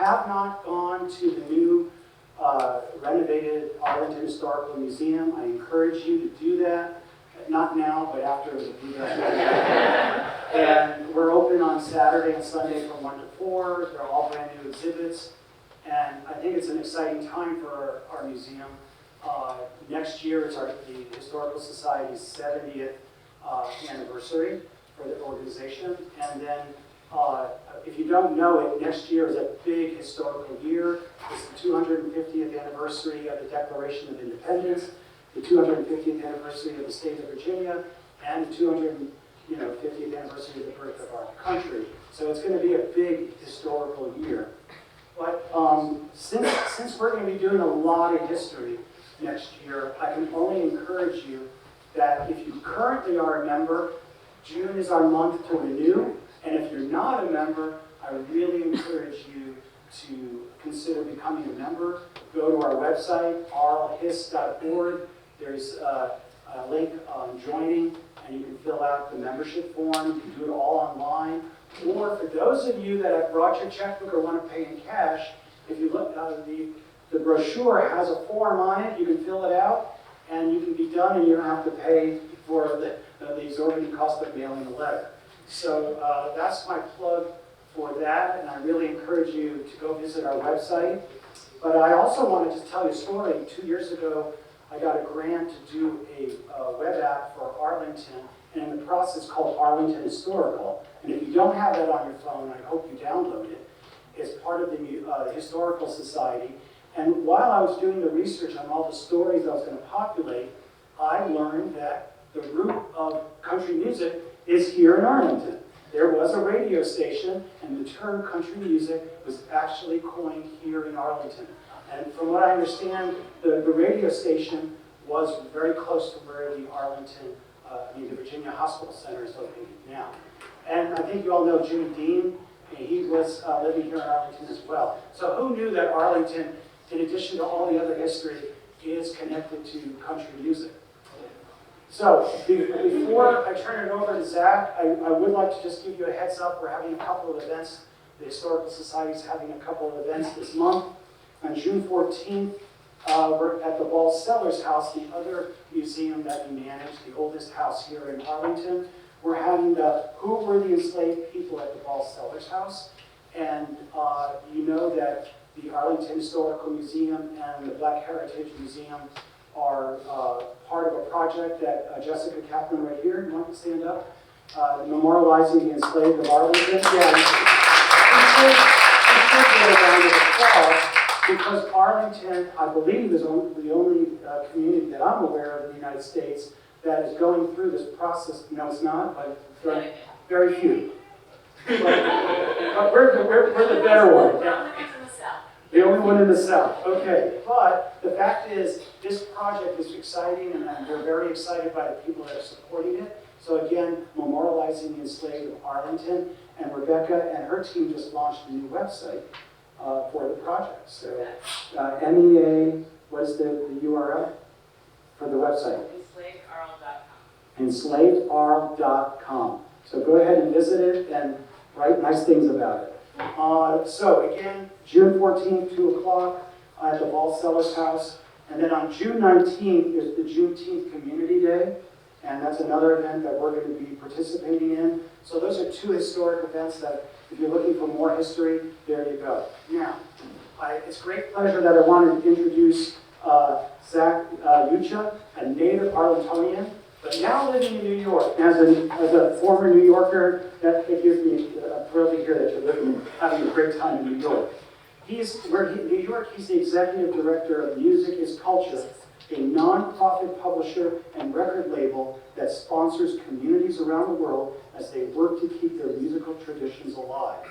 have not gone to the new renovated Arlington Historical Museum, I encourage you to do that. Not now, but after the Bluegrass. And we're open on Saturday and Sunday from 1 to 4. They're all brand new exhibits. And I think it's an exciting time for our museum. Next year is the Historical Society's 70th anniversary for the organization. And then, if you don't know it, next year is a big historical year. It's the 250th anniversary of the Declaration of Independence, the 250th anniversary of the state of Virginia, and the 250th anniversary of the birth of our country. So it's going to be a big historical year. But since we're going to be doing a lot of history next year, I can only encourage you that if you currently are a member, June is our month to renew. And if you're not a member, I really encourage you to consider becoming a member. Go to our website, arlhis.org. There's a link on joining, and you can fill out the membership form. You can do it all online. Or for those of you that have brought your checkbook or want to pay in cash, if you look, the brochure has a form on it. You can fill it out, and you can be done, and you don't have to pay for the exorbitant cost of mailing a letter. So that's my plug for that, and I really encourage you to go visit our website. But I also want to just tell you a story. 2 years ago, I got a grant to do a web app for Arlington, and in the process called Arlington Historical. And if you don't have that on your phone, I hope you download it. It's part of the Historical Society. And while I was doing the research on all the stories I was going to populate, I learned that the root of country music is here in Arlington. There was a radio station, and the term country music was actually coined here in Arlington. And from what I understand, the radio station was very close to where the Arlington, the Virginia Hospital Center is located now. And I think you all know Jimmy Dean. He was living here in Arlington as well. So who knew that Arlington, in addition to all the other history, is connected to country music? So before I turn it over to Zach, I would like to just give you a heads up. We're having a couple of events. The Historical Society is having a couple of events this month. On June 14th, we're at the Ball Sellers House, the other museum that we manage, the oldest house here in Arlington. We're having the Who Were the Enslaved People at the Ball Sellers House. And you know that the Arlington Historical Museum and the Black Heritage Museum are part of a project that Jessica Kaplan right here, you want to stand up? Memorializing the enslaved of Arlington. Yeah, because Arlington, I believe, is the only community that I'm aware of in the United States that is going through this process. No, it's not, but very few. But we're the better one. The only one in the South. Okay, but the fact is, this project is exciting, and we're very excited by the people that are supporting it. So again, memorializing the enslaved of Arlington, and Rebecca and her team just launched a new website for the project. So MEA, what's the URL for the website? enslavedarl.com. So go ahead and visit it and write nice things about it. So again, June 14th, 2 o'clock at the Ball Sellers House. And then on June 19th is the Juneteenth Community Day. And that's another event that we're going to be participating in. So those are two historic events that, if you're looking for more history, there you go. Now, it's a great pleasure that I wanted to introduce Zack Youcha, a native Arlingtonian, but now living in New York. As a former New Yorker, that gives me a thrill to hear that you're having a great time in New York. New York, he's the executive director of Music is Culture, a non-profit publisher and record label that sponsors communities around the world as they work to keep their musical traditions alive.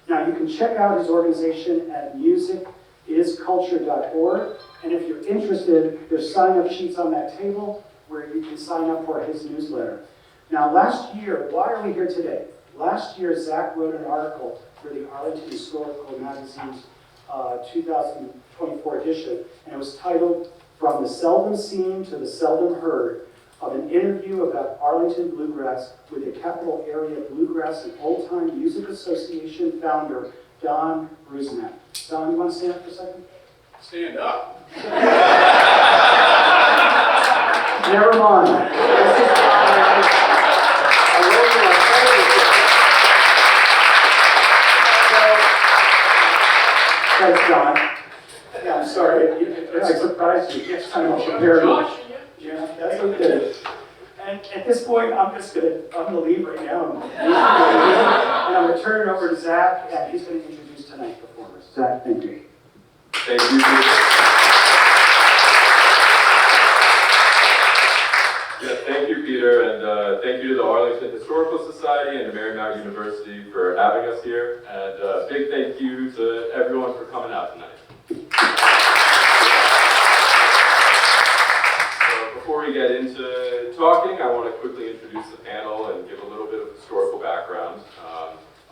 Now, you can check out his organization at musicisculture.org, and if you're interested, there's sign-up sheets on that table where you can sign up for his newsletter. Now, last year, why are we here today? Last year, Zach wrote an article for the Arlington Historical Magazine's 2024 edition, and it was titled, From the Seldom Seen to the Seldom Heard, of an interview about Arlington Bluegrass with the Capital Area Bluegrass and Old Time Music Association founder, Don Rusnak. want to stand up for a second? Stand up. Never mind. Thanks, John. Yeah, I'm sorry. I surprised you. Next time I'll prepare you. Josh, Yeah, that's okay. And at this point, I'm gonna leave right now. And I'm gonna turn it over to Zach, and he's gonna introduce tonight's performers. Zach, thank you. Thank you. Yeah, thank you, Peter, and thank you to the Arlington Historical Society and to Marymount University for having us here, and a big thank you to everyone for coming out tonight. So before we get into talking, I want to quickly introduce the panel and give a little bit of historical background.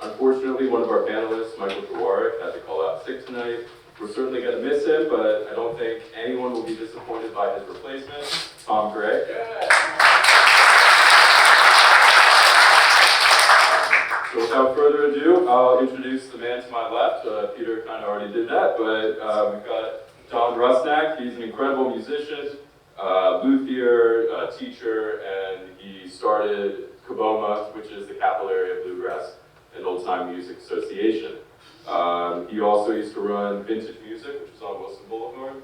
Unfortunately, one of our panelists, Michael Jawarek, had to call out sick tonight. We're certainly going to miss him, but I don't think anyone will be disappointed by his replacement, Tom Gray. So without further ado, I'll introduce the man to my left. Peter kind of already did that, but we've got Don Rusnak. He's an incredible musician, luthier, teacher, and he started Kaboma, which is the capital area of Bluegrass and Old Time Music Association. He also used to run Vintage Music, which is on Wilson Boulevard.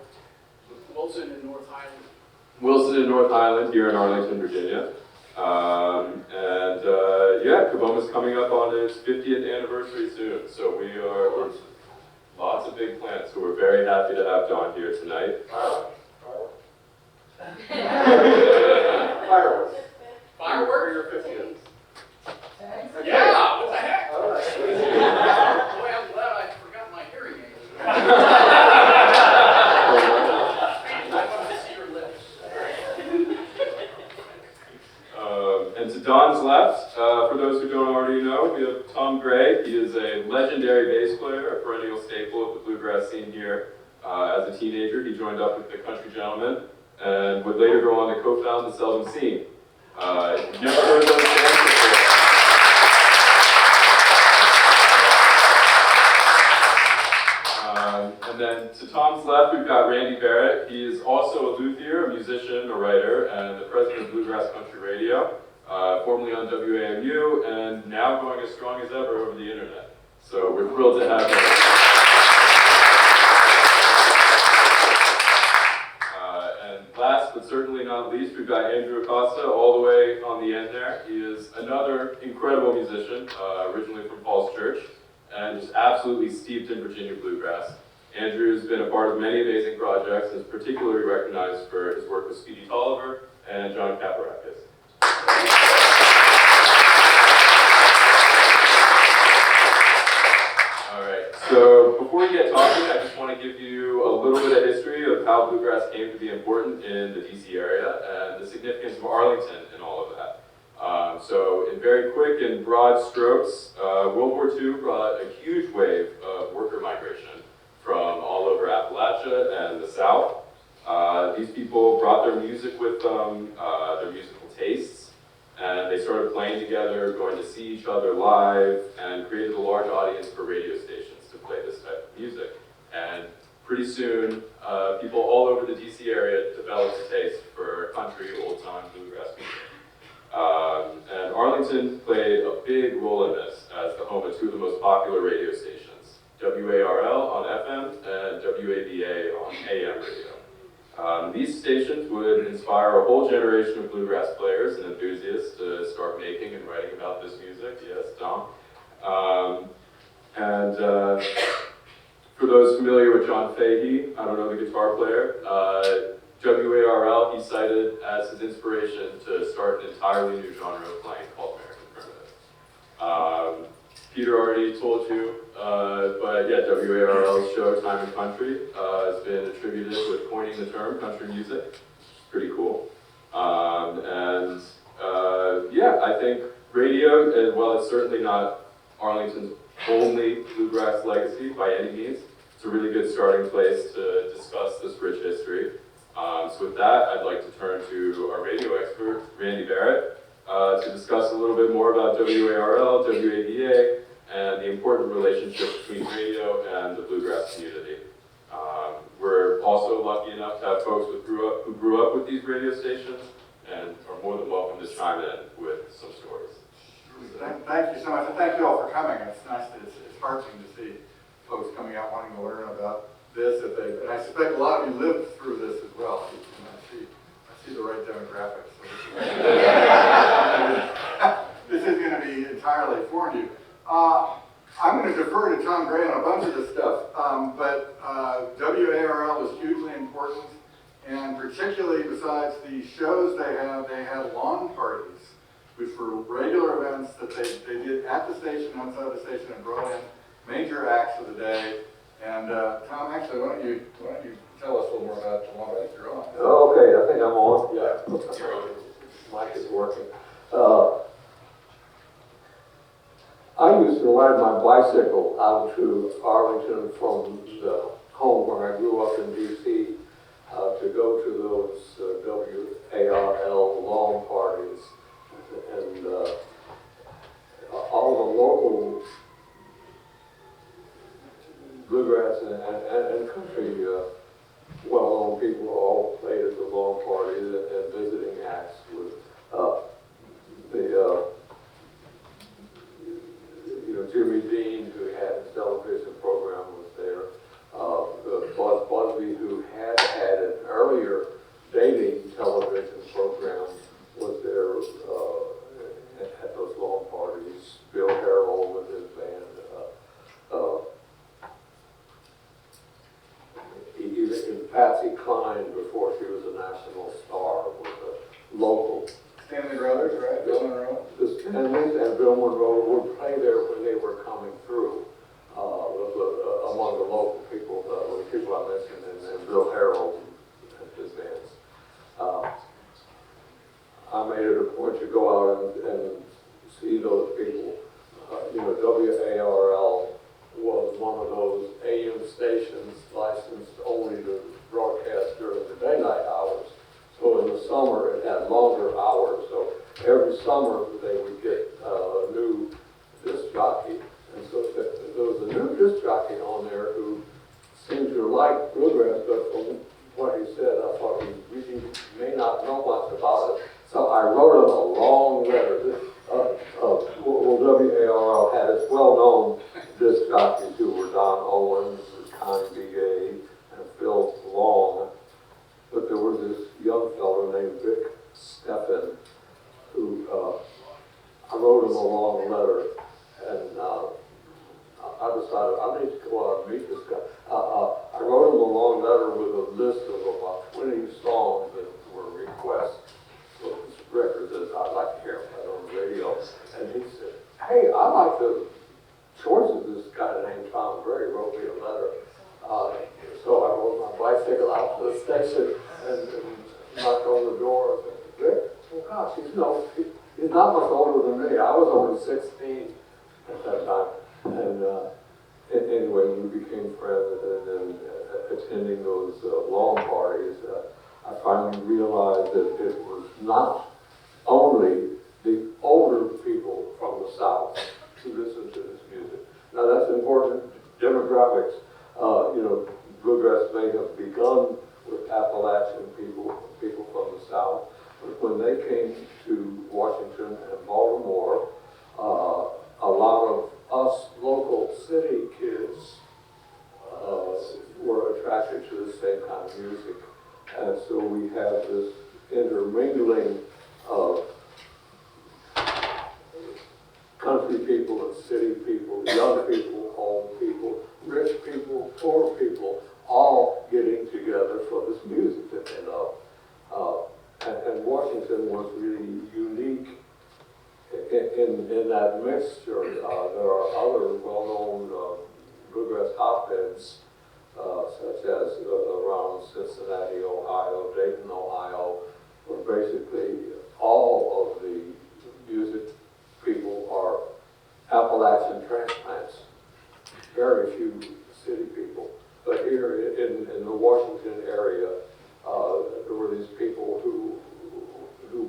Wilson in North Highland. Wilson in North Highland, here in Arlington, Virginia. Yeah, Kaboma's coming up on its 50th anniversary soon, so we're lots of big plans, so we're very happy to have Don here tonight. Fireworks. Fireworks? Your 50th. Yeah, what the heck? Boy, I'm glad I forgot my hearing aid. I want to see your lips. And to Don's left, for those who don't already know, we have Tom Gray. He is a legendary bass player, a perennial staple of the bluegrass scene here. As a teenager, he joined up with the Country Gentlemen and would later go on to co-found the Seldom Scene. You've never heard those bands before. And then to Tom's left, we've got Randy Barrett. He is also a luthier, a musician, a writer, and the president of Bluegrass Country Radio, formerly on WAMU, and now going as strong as ever over the internet. So we're thrilled to have him. And last but certainly not least, we've got Andrew Acosta all the way on the end there. He is another incredible musician, originally from Falls Church, and just absolutely steeped in Virginia bluegrass. Andrew's been a part of many amazing projects and is particularly recognized for his work with Speedy Tolliver and John Caparakis. All right, so before we get talking, I just want to give you a little bit of history of how bluegrass came to be important in the DC area and the significance of Arlington in all of that. So in very quick and broad strokes, World War II brought a huge wave of worker migration from all over Appalachia and the South. These people brought their music with them, their musical tastes, and they started playing together, going to see each other live, and created a large audience for radio stations to play this type of music. And pretty soon, people all over the DC area developed a taste for country, old-time bluegrass music. And Arlington played a big role in this as the home of two of the most popular radio stations, WARL on FM and WABA on AM radio. These stations would inspire a whole generation of bluegrass players and enthusiasts to start making and writing about this music. Yes, Tom. For those familiar with John Fahey, I don't know the guitar player, WARL he cited as his inspiration to start an entirely new genre of playing called American Primitive. Peter already told you, but yeah, WARL's show Time and Country has been attributed with coining the term country music. Pretty cool. Yeah, I think radio, while it's certainly not Arlington's only bluegrass legacy by any means, it's a really good starting place to discuss this rich history. So with that, I'd like to turn to our radio expert, Randy Barrett, to discuss a little bit more about WARL, WABA, and the important relationship between radio and the bluegrass community. We're also lucky enough to have folks who grew up with these radio stations and are more than welcome to chime in with some stories. Thank you so much, and thank you all for coming. It's nice, it's heartening to see folks coming out wanting to learn about this. And I suspect a lot of you lived through this as well. I see the right demographics. So this is going to be entirely foreign to you. I'm going to defer to Tom Gray on a bunch of this stuff, but WARL was hugely important, and particularly besides the shows they had lawn parties, which were regular events that they did at the station, outside the station, and brought in major acts of the day. And Tom, actually, why don't you tell us a little more about the lawn parties you're on? Okay, I think I'm on. Yeah. Mic is working. I used to ride my bicycle out to Arlington from the home where I grew up in D.C. To go to those WARL lawn parties. And all the local bluegrass and country well-known people all played at the lawn parties and visiting acts with Jimmy Dean, who had his television program, was there. Buzz Busby, who had an earlier dating television program, was there at those lawn parties. Bill Harrell with his band. Even Patsy Cline, before she was a national star, was a local. Stanley Brothers, right? Bill Monroe. The Stanleys and Bill Monroe would play there when they were coming through. Among the local people, the people I mentioned, and Bill Harrell and his bands. I made it a point to go out and see those people. WARL was one of those AM stations licensed only to broadcast during the daylight hours. So in the summer, it had longer hours. So every summer, they would get a new disc jockey. And so there was a new disc jockey on there who seemed to like bluegrass, but from what he said, I thought he really may not know much about it. So I wrote him a long letter. WARL had its well-known disc jockeys who were Don Owens, Connie B. Gay, and Phil Long. But there was this young fellow named Vic Steffen who I wrote him a long letter, and I decided I need to go out and meet this guy. I wrote him a long letter with a list of about 20 songs that were requests for records that I'd like to hear on the radio. And he said, "Hey, I like the choice of this guy named Tom Gray." Wrote me a letter. So I rode my bicycle out to the station and knocked on the door. And said, "Rick, oh gosh, he's not much older than me. I was only 16 at that time." And anyway, we became friends, and then attending those lawn parties, I finally realized that it was not only the older people from the South who listen to this music. Now that's important demographics. Bluegrass may have begun with Appalachian people from the South, but when they came to Washington and Baltimore, a lot of us local city kids were attracted to the same kind of music. And so we have this intermingling of country people and city people, young people, old people, rich people, poor people, all getting together for this music that they love. And Washington was really unique in that mixture. There are other well-known bluegrass hotbeds, such as around Cincinnati, Ohio, Dayton, Ohio, where basically all of the music people are Appalachian transplants. Very few city people. But here in the Washington area, there were these people who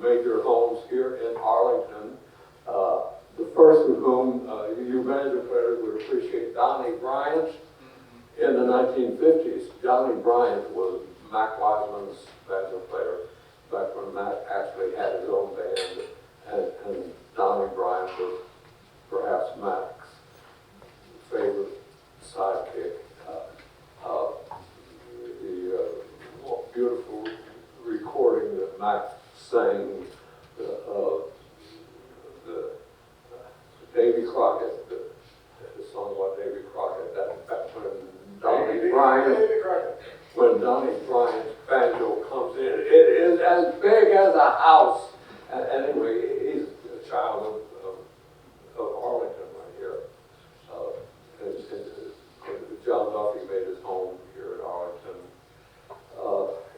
made their homes here in Arlington. The first of whom you banjo players would appreciate, Donnie Bryant. In the 1950s, Donnie Bryant was Mac Wiseman's banjo player back when Mac actually had his own band, and Donnie Bryant was perhaps Mac's favorite sidekick. The beautiful recording that Mac sang, the Davy Crockett, the song about Davy Crockett, that when Donnie Bryant's banjo comes in, it is as big as a house. And anyway, he's a child of Arlington right here. John Duffy made his home here at Arlington.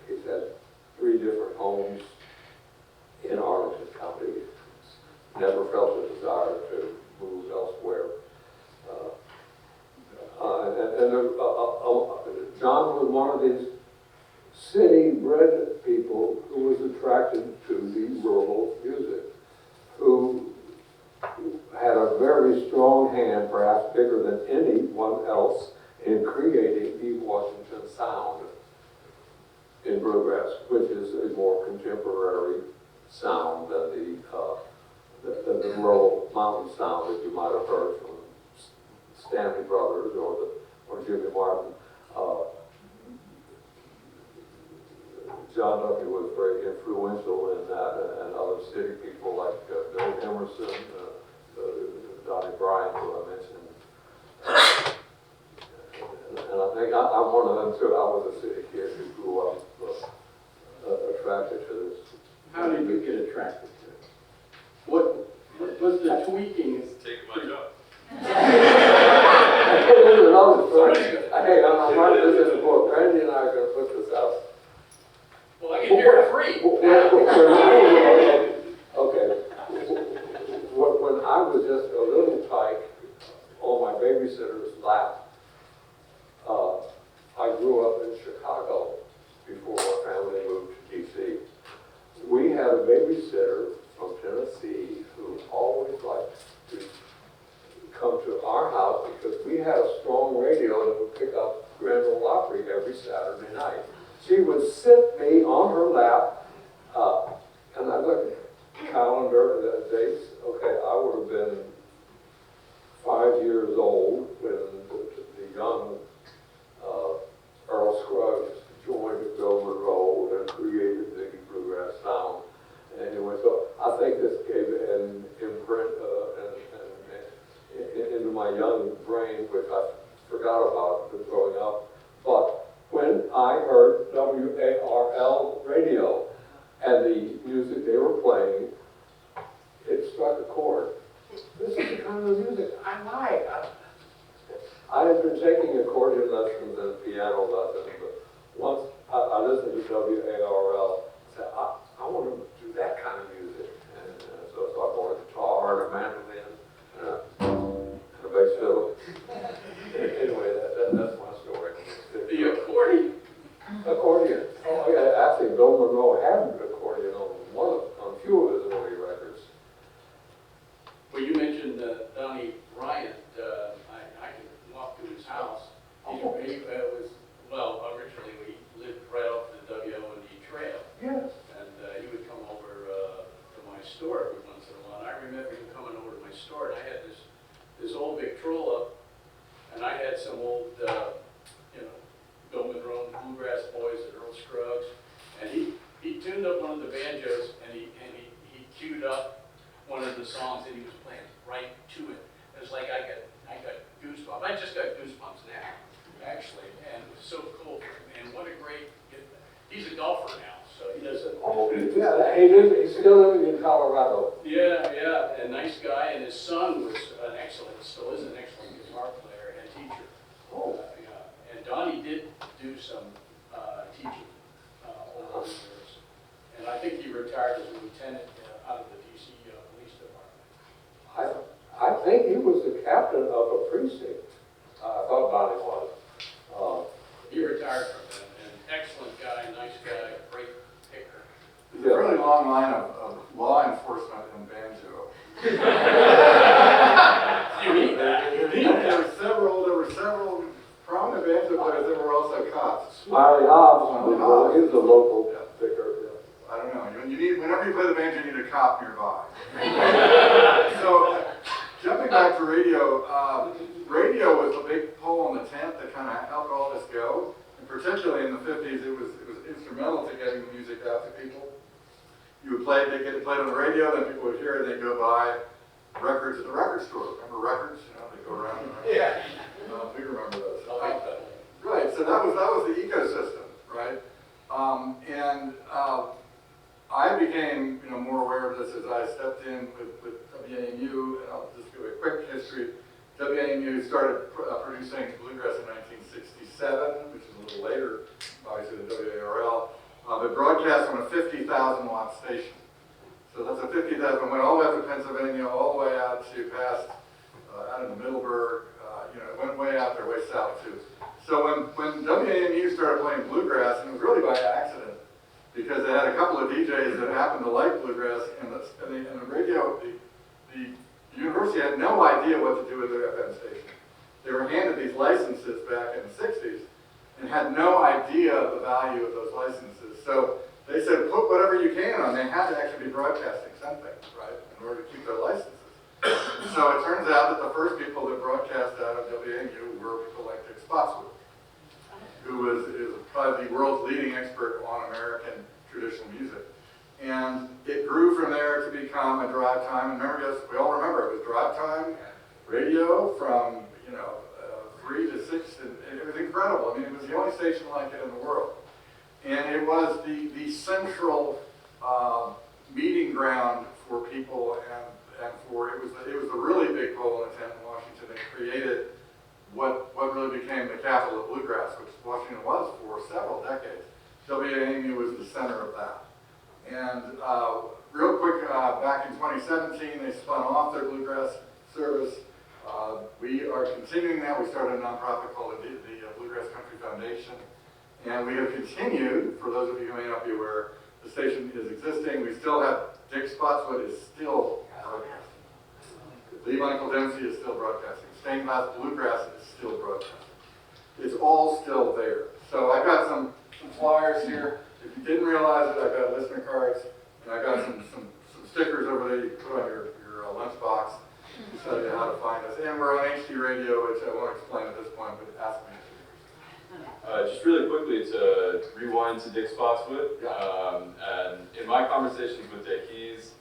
He's had 3 different homes in Arlington County. Never felt a desire to move elsewhere. John was one of these city-bred people who was attracted to the rural music, who had a very strong hand, perhaps bigger than anyone else, in creating the Washington sound in Bluegrass, which is a more contemporary sound than the rural mountain sound that you might have heard from Stanley Brothers or Jimmy Martin. John Duffy was very influential in that, and other city people like Bill Emerson, Donnie Bryant, who I mentioned. And I think I'm one of them too. I was a city kid who grew up attracted to this. How did you get attracted to it? What was the tweaking? Take my job. There's another story. Hey, I'm writing this in the book. Randy and I are going to put this out. Well, I can hear it free. Okay. When I was just a little tyke on my babysitter's lap, I grew up in Chicago before my family moved to D.C. We had a babysitter from Tennessee who always liked to come to our house because we had a strong radio that would pick up Grand Ole Opry every Saturday night. She would sit me on her lap, and I looked at the calendar, the dates. Okay, I would have been 5 years old when the young Earl Scruggs joined Velvet Road and created the Bluegrass sound. Anyway, so I think this gave an imprint into my young brain, which I forgot about growing up. But when I heard WARL radio and the music they were playing, it struck a chord. This is the kind of music I like. I had been taking accordion lessons and piano lessons, but once I listened to WARL, I said, I want to do that kind of music. And so I bought a guitar and a mandolin and a bass fiddle. Anyway, that's my story. The accordion. Accordion. Oh, yeah, actually, Bill Monroe had an accordion on a few of his early records. Well, you mentioned Donnie Bryant. I can walk to his house. Originally we lived right off the WOND Trail. Yes. And he would come over to my store every once in a while. And I remember him coming over to my store, and I had this old Victrola, and I had some old, Bill Monroe, Bluegrass Boys, and Earl Scruggs, and he tuned up one of the banjos, and he queued up one of the songs that he was playing right to it. It was like I got goosebumps. I just got goosebumps now, actually, and it was so cool. And what a great, he's a golfer now, so he does it. Oh, yeah, he's still living in Colorado. Yeah, a nice guy, and his son was still is an excellent guitar player and teacher. Oh. And Donnie did do some teaching over the years. And I think he retired as a lieutenant out of the D.C. Police Department. I think he was the captain of a precinct. I thought Donnie was. He retired from them. An excellent guy, nice guy, great picker. There's a really long line of law enforcement in banjo. also cops. Smiley Hobbs, Smiley Hobbs. he's a local Yeah. picker. I don't know. You need, whenever you play the banjo, you need a cop nearby. So, jumping back to radio, radio was a big pole in the tent that kind of helped all this go. And particularly in the 50s, it was instrumental to getting the music out to people. You would play, they'd get it played on the radio, then people would hear it, and they'd go buy records at the record store. Remember records? You know, they go around. Yeah. We remember those. I like that. Right, so that was the ecosystem, right? I became more aware of this as I stepped in with WAMU, and I'll just give a quick history. WAMU started producing Bluegrass in 1967, which is a little later, obviously, than WARL, but broadcast on a 50,000 watt station. So that's a 50,000, went all the way up to Pennsylvania, all the way out to past, out in Middleburg, it went way out there, way south too. So when WAMU started playing Bluegrass, and it was really by accident, because they had a couple of DJs that happened to like Bluegrass, and the radio, the university had no idea what to do with their FM station. They were handed these licenses back in the 60s, and had no idea of the value of those licenses. So they said, put whatever you can on. They had to actually be broadcasting something, right, in order to keep their licenses. So it turns out that the first people that broadcast out of WAMU were people like Dick Spotswood, who is probably the world's leading expert on American traditional music. And it grew from there to become a drive time. And remember, yes, we all remember it was drive time radio from 3 to 6, and it was incredible. I mean, it was the only station like it in the world. And it was the central meeting ground for people, and for it was a really big pole in the tent in Washington. It created what really became the capital of Bluegrass, which Washington was for several decades. WAMU was the center of that. And real quick, back in 2017, they spun off their Bluegrass service. We are continuing that. We started a nonprofit called the Bluegrass Country Foundation. And we have continued, for those of you who may not be aware, the station is existing. We still have, Dick Spotswood is still broadcasting. Lee Michael Dempsey is still broadcasting. Stained Glass Bluegrass is still broadcasting. It's all still there. So I've got some flyers here. If you didn't realize it, I've got listener cards, and I've got some stickers over there you can put on your lunchbox to tell you how to find us. And we're on HD radio, which I won't explain at this point, but ask me. Just really quickly to rewind to Dick Spotswood, Yeah. and in my conversations with Dick, he's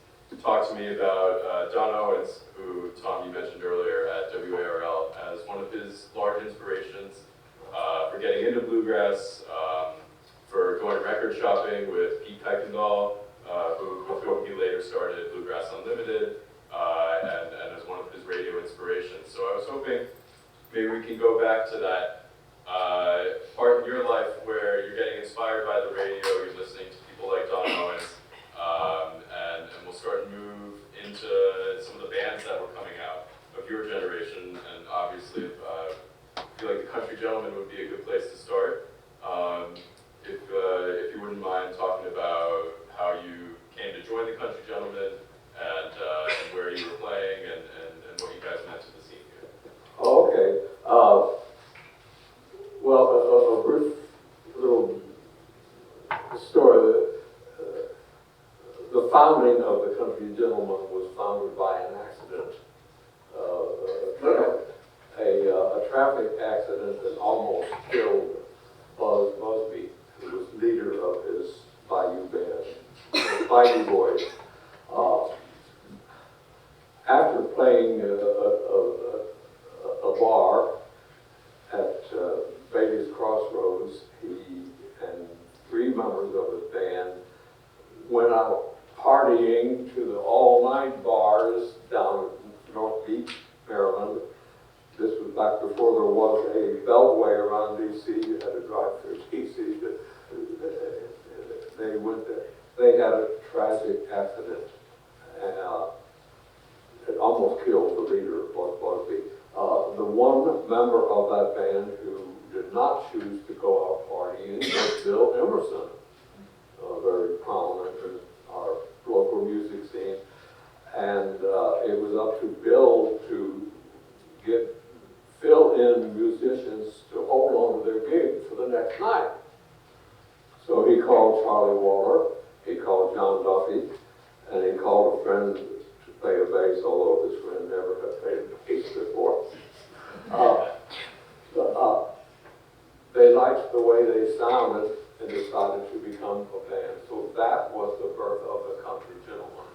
talked to me about Don Owens, who, Tom, you mentioned earlier at WARL, as one of his large inspirations for getting into Bluegrass, for going record shopping with Pete Kuykendall, with whom he later started Bluegrass Unlimited, and as one of his radio inspirations. So I was hoping maybe we can go back to that part in your life where you're getting inspired by the radio, you're listening to people like Don Owens, and we'll start to move into some of the bands that were coming out of your generation, and obviously I feel like the Country Gentleman would be a good place to start. If you wouldn't mind talking about how you came to join the Country Gentleman, and where you were playing, and what you guys meant to the scene here. Oh, okay. Well, a brief little story. The founding of the Country Gentleman was founded by an accident. A traffic accident that almost killed Buzz Busby, who was leader of his Bayou band, Bayou Boys. After playing a bar at Bailey's Crossroads, he and 3 members of his band went out partying to the all-night bars down at North Beach, Maryland. This was back before there was a beltway around D.C. You had to drive through D.C. They went there. They had a tragic accident, and it almost killed the leader of Buzz Busby. The one member of that band who did not choose to go out partying was Bill Emerson, very prominent in our local music scene. And it was up to Bill to fill in musicians to hold on to their gigs for the next night. So he called Charlie Waller, he called John Duffy, and he called a friend to play a bass, although this friend never had played a bass before. They liked the way they sounded and decided to become a band. So that was the birth of the Country Gentleman.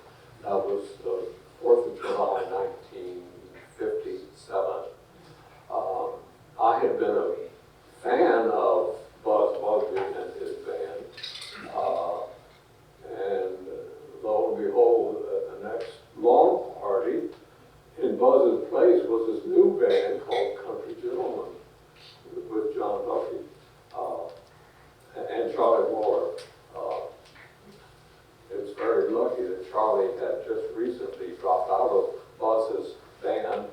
That was the 4th of July, 1957. I had been a fan of Buzz Bugsy and his band. And lo and behold, at the next lawn party, in Buzz's place was this new band called Country Gentleman with John Duffy and Charlie Waller. It was very lucky that Charlie had just recently dropped out of Buzz's band.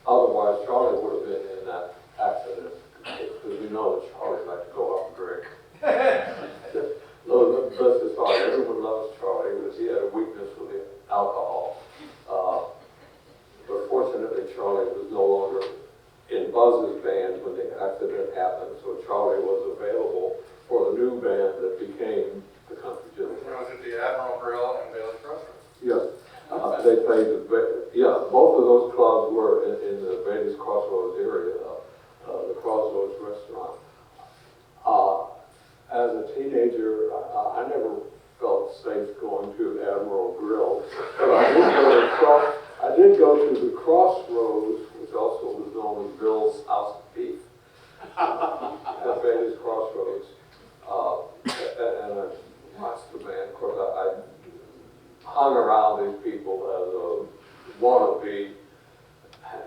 Otherwise, Charlie would have been in that accident. Because we know that Charlie liked to go out and drink. No, bless his heart, everyone loves Charlie, because he had a weakness for the alcohol. But fortunately, Charlie was no longer in Buzz's band when the accident happened, so Charlie was available for the new band that became the Country Gentleman. Was it the Admiral Grill and Bailey's Crossroads? Yes, they played both of those clubs were in the Bailey's Crossroads area, the Crossroads restaurant. As a teenager, I never felt safe going to Admiral Grill, but I did go to the Crossroads, which also was known as Bill's House of Beef, at Bailey's Crossroads. And I watched the band. Of course, I hung around these people as a wannabe,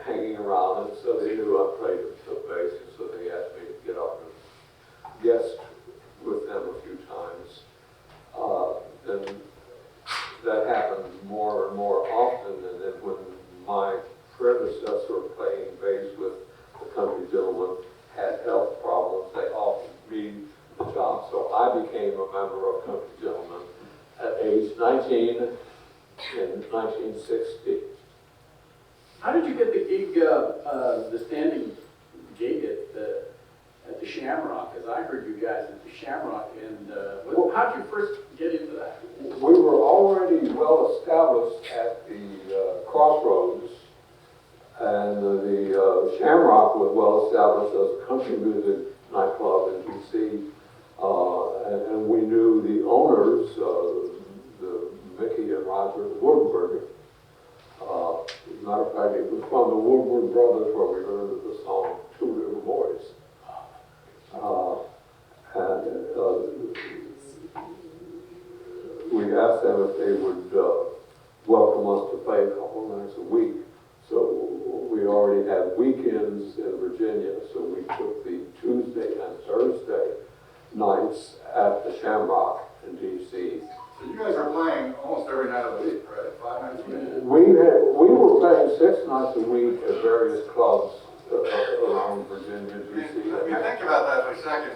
hanging around, and so they knew I played the bass, and so they asked me to get up and guest with them a few times. And that happened more and more often, and then when my predecessor playing bass with the Country Gentleman had health problems, they offered me the job. So I became a member of Country Gentleman at age 19 in 1960. How did you get the gig, the standing gig at the Shamrock? Because I heard you guys at the Shamrock, and how did you first get into that? We were already well established at the Crossroads, and the Shamrock was well established as a country music nightclub in D.C. And we knew the owners, the Mickey and Roger Woodward. As a matter of fact, it was from the Woodward Brothers where we learned the song Two Little Boys. We asked them if they would welcome us to play a couple nights a week. So we already had weekends in Virginia, so we took the Tuesday and Thursday nights at the Shamrock in D.C. So you guys are playing almost every night of the week, right? 5 nights a week? We were playing 6 nights a week at various clubs around Virginia, D.C. I mean, think about that for a second.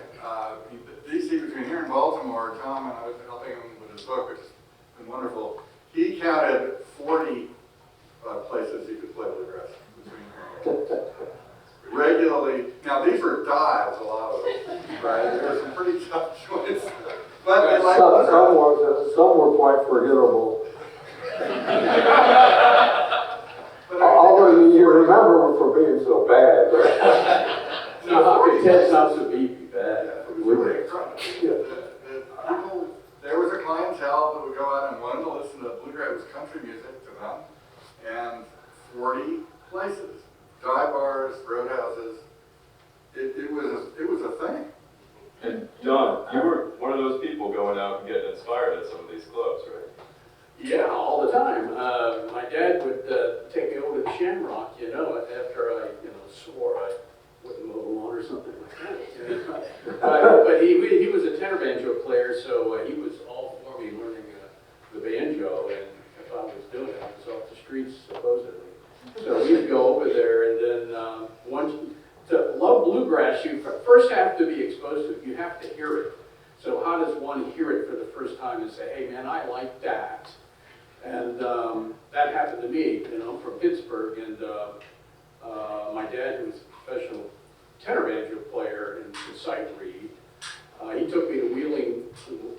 D.C., between here and Baltimore, Tom, and I was helping him with his book, which has been wonderful. He counted 40 places he could play bluegrass between here and there. Regularly. Now, these were dives, a lot of them, right? There were some pretty tough choices. But they like some were quite forgettable. Although you remember them for being so bad. No, how could Ted Thompson be bad? Yeah, it was really incredible. People, there was a clientele that would go out and wanted to listen to bluegrass country music to them, and 40 places, dive bars, roadhouses. It was a thing. And Don, you were one of those people going out and getting inspired at some of these clubs, right? Yeah, all the time. My dad would take me over to the Shamrock, after I, swore I wouldn't mow the lawn or something like that. But he was a tenor banjo player, so he was all for me learning the banjo, and if I was doing it, I was off the streets, supposedly. So we'd go over there, and then to love bluegrass, you first have to be exposed to it. You have to hear it. So how does one hear it for the first time and say, hey man, I like that? And that happened to me, from Pittsburgh. And my dad, who was a professional tenor banjo player and could sight read, He took me to Wheeling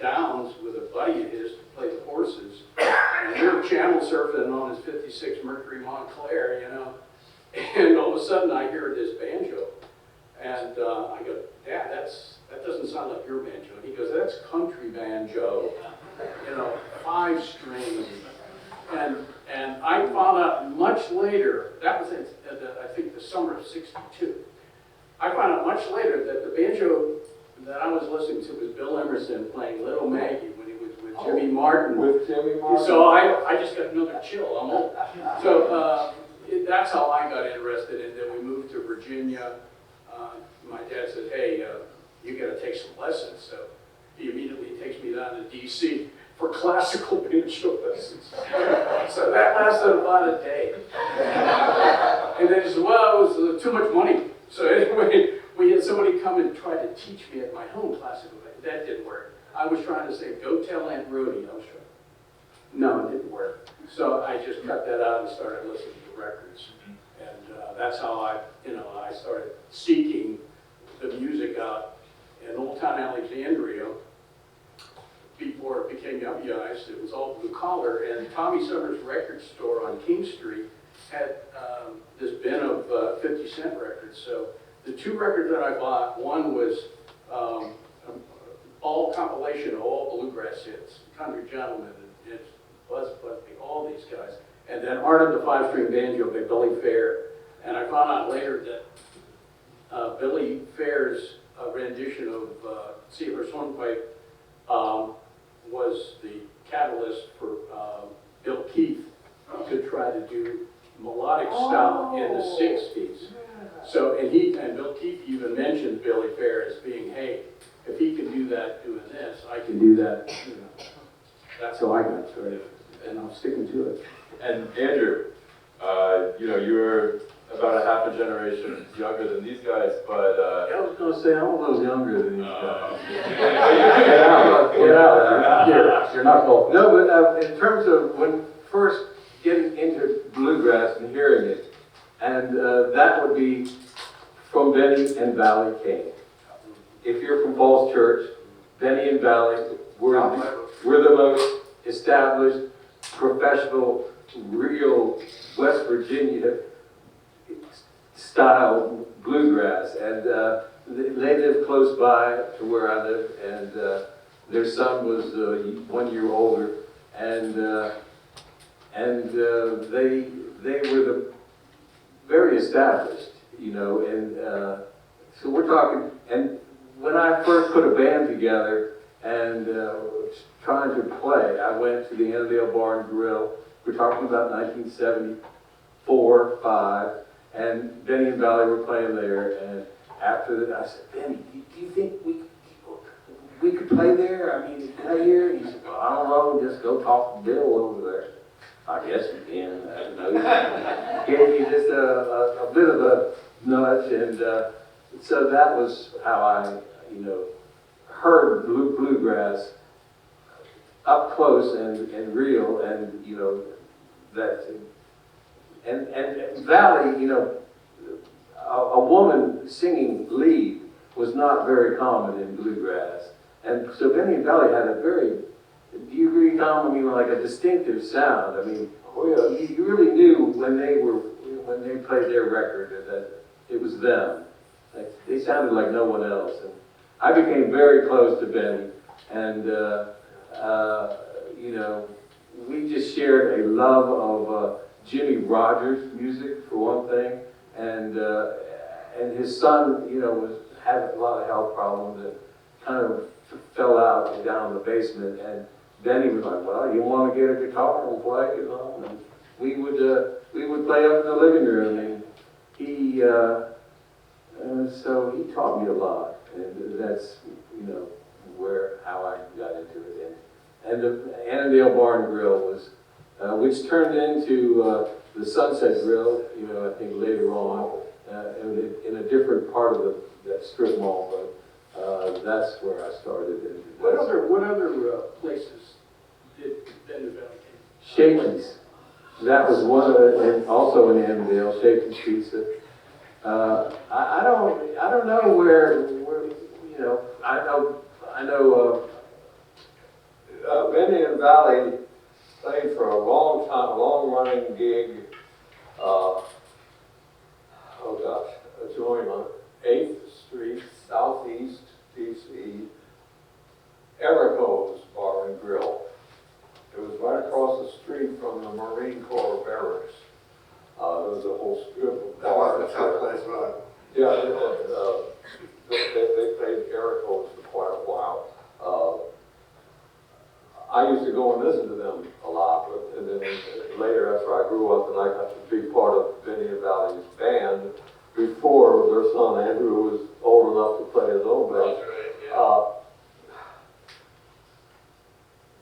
Downs with a buddy of his to play the horses. And we were channel surfing on his 56 Mercury Montclair, you know. And all of a sudden I hear this banjo. And I go, Dad, that doesn't sound like your banjo. And he goes, that's country banjo, you know, 5 strings. And I found out much later, that was I think the summer of '62. I found out much later that the banjo that I was listening to was Bill Emerson playing Little Maggie when he was with Jimmy Martin. With Jimmy Martin. So I just got another chill. I'm old. So that's how I got interested, and then we moved to Virginia. My dad said, hey, you got to take some lessons. So he immediately takes me down to D.C. for classical banjo lessons. So that lasted about a day. And then he said, well, it was too much money. So anyway, we had somebody come and try to teach me at my home classical banjo. That didn't work. I was trying to say, go tell Aunt Rudy. I was trying. No, it didn't work. So I just cut that out and started listening to records. And that's how I started seeking the music out in Old Town Alexandria. Before it became yummized, it was all blue collar, and Tommy Summers' record store on King Street had this bin of 50-cent records. So the 2 records that I bought, one was all compilation of all Bluegrass hits, Country Gentlemen, and Buzz Busby, all these guys. And then Art of the 5-String Banjo by Billy Fair. And I found out later that Billy Fair's rendition of Sealer's Hornpipe was the catalyst for Bill Keith to try to do melodic style in the 60s. So, and Bill Keith even mentioned Billy Fair as being, hey, if he can do that doing this, I can do that. You know. That's how I got started, and I'm sticking to it. And Andrew, you're about a half a generation younger than these guys, but I was going to say, I'm a little younger than these guys. Get out. You're not both. No, but in terms of when first getting into bluegrass and hearing it, and that would be from Benny and Valley King. If you're from Falls Church, Benny and Valley were the most established, professional, real West Virginia style bluegrass, and they live close by to where I live, and their son was 1 year older, and they were very established, and so we're talking. And when I first put a band together and trying to play, I went to the Annandale Bar and Grill. We're talking about 1974, 5. And Benny and Valley were playing there, and after that, I said, Benny, do you think we could play there? I mean, can I hear it? He said, well, I don't know, just go talk to Bill over there. I guess you can. I don't know. He gave me just a bit of a nudge, and so that was how I, heard bluegrass up close and real, and that. And Valley, a woman singing lead was not very common in bluegrass. And so Benny and Valley had a very, do you agree, Tom? I mean, like a distinctive sound. I mean, you really knew when they played their record that it was them. Like, they sounded like no one else. And I became very close to Benny, and we just shared a love of Jimmy Rogers' music, for one thing, and his son, was having a lot of health problems and kind of fell out down in the basement. And Benny was like, "Well, you want to get a guitar and play?" And we would play up in the living room, and so he taught me a lot, and that's how I got into it. And the Annandale Bar and Grill was. Which turned into the Sunset Grill, I think later on, in a different part of that strip mall, but that's where I started. What other places did Benny Valley came? Shaky's. That was one of it, and also in Annandale, Shaky's Pizza. I don't know where I know I know Benny and Valley played for a long time, a long-running gig. Join on 8th Street, Southeast DC, Erico's Bar and Grill. It was right across the street from the Marine Corps barracks. There was a whole strip of That bars. was a tough place, wasn't it? Yeah, they played Erico's for quite a while. I used to go and listen to them a lot, and then later after I grew up and I got to be part of Benny and Valley's band, before their son Andrew was old enough to play his own bass. That's right, yeah.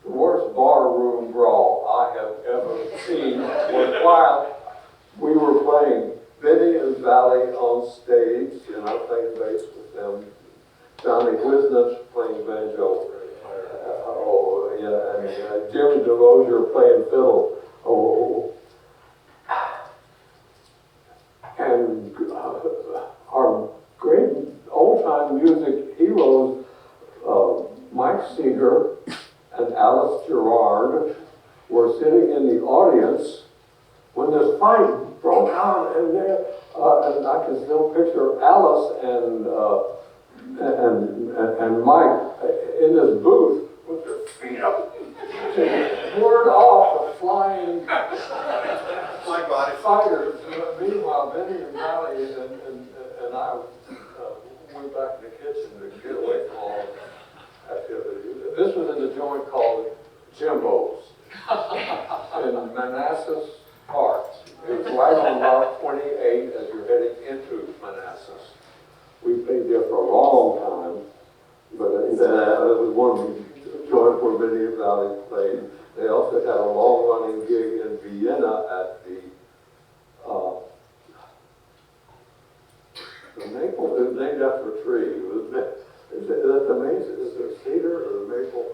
The worst barroom brawl I have ever seen was while we were playing Benny and Valley on stage, and I played bass with them. Johnny Wisnich playing banjo. And Jim DeRozier playing fiddle. And our great old-time music heroes, Mike Seeger and Alice Gerard, were sitting in the audience when this fight broke out, and I can still picture Alice and Mike in this booth with their feet up, word off of flying Like body. fighters. Meanwhile, Benny and Valley and I went back in the kitchen to get away from all activity. This was in the joint called Jimbo's in Manassas Park. It was right on Route 28 as you're heading into Manassas. We played there for a long time, but it was one joint where Benny and Valley played. They also had a long-running gig in Vienna at the maple. It was named after a tree. Is that the maple? Is there cedar or the maple?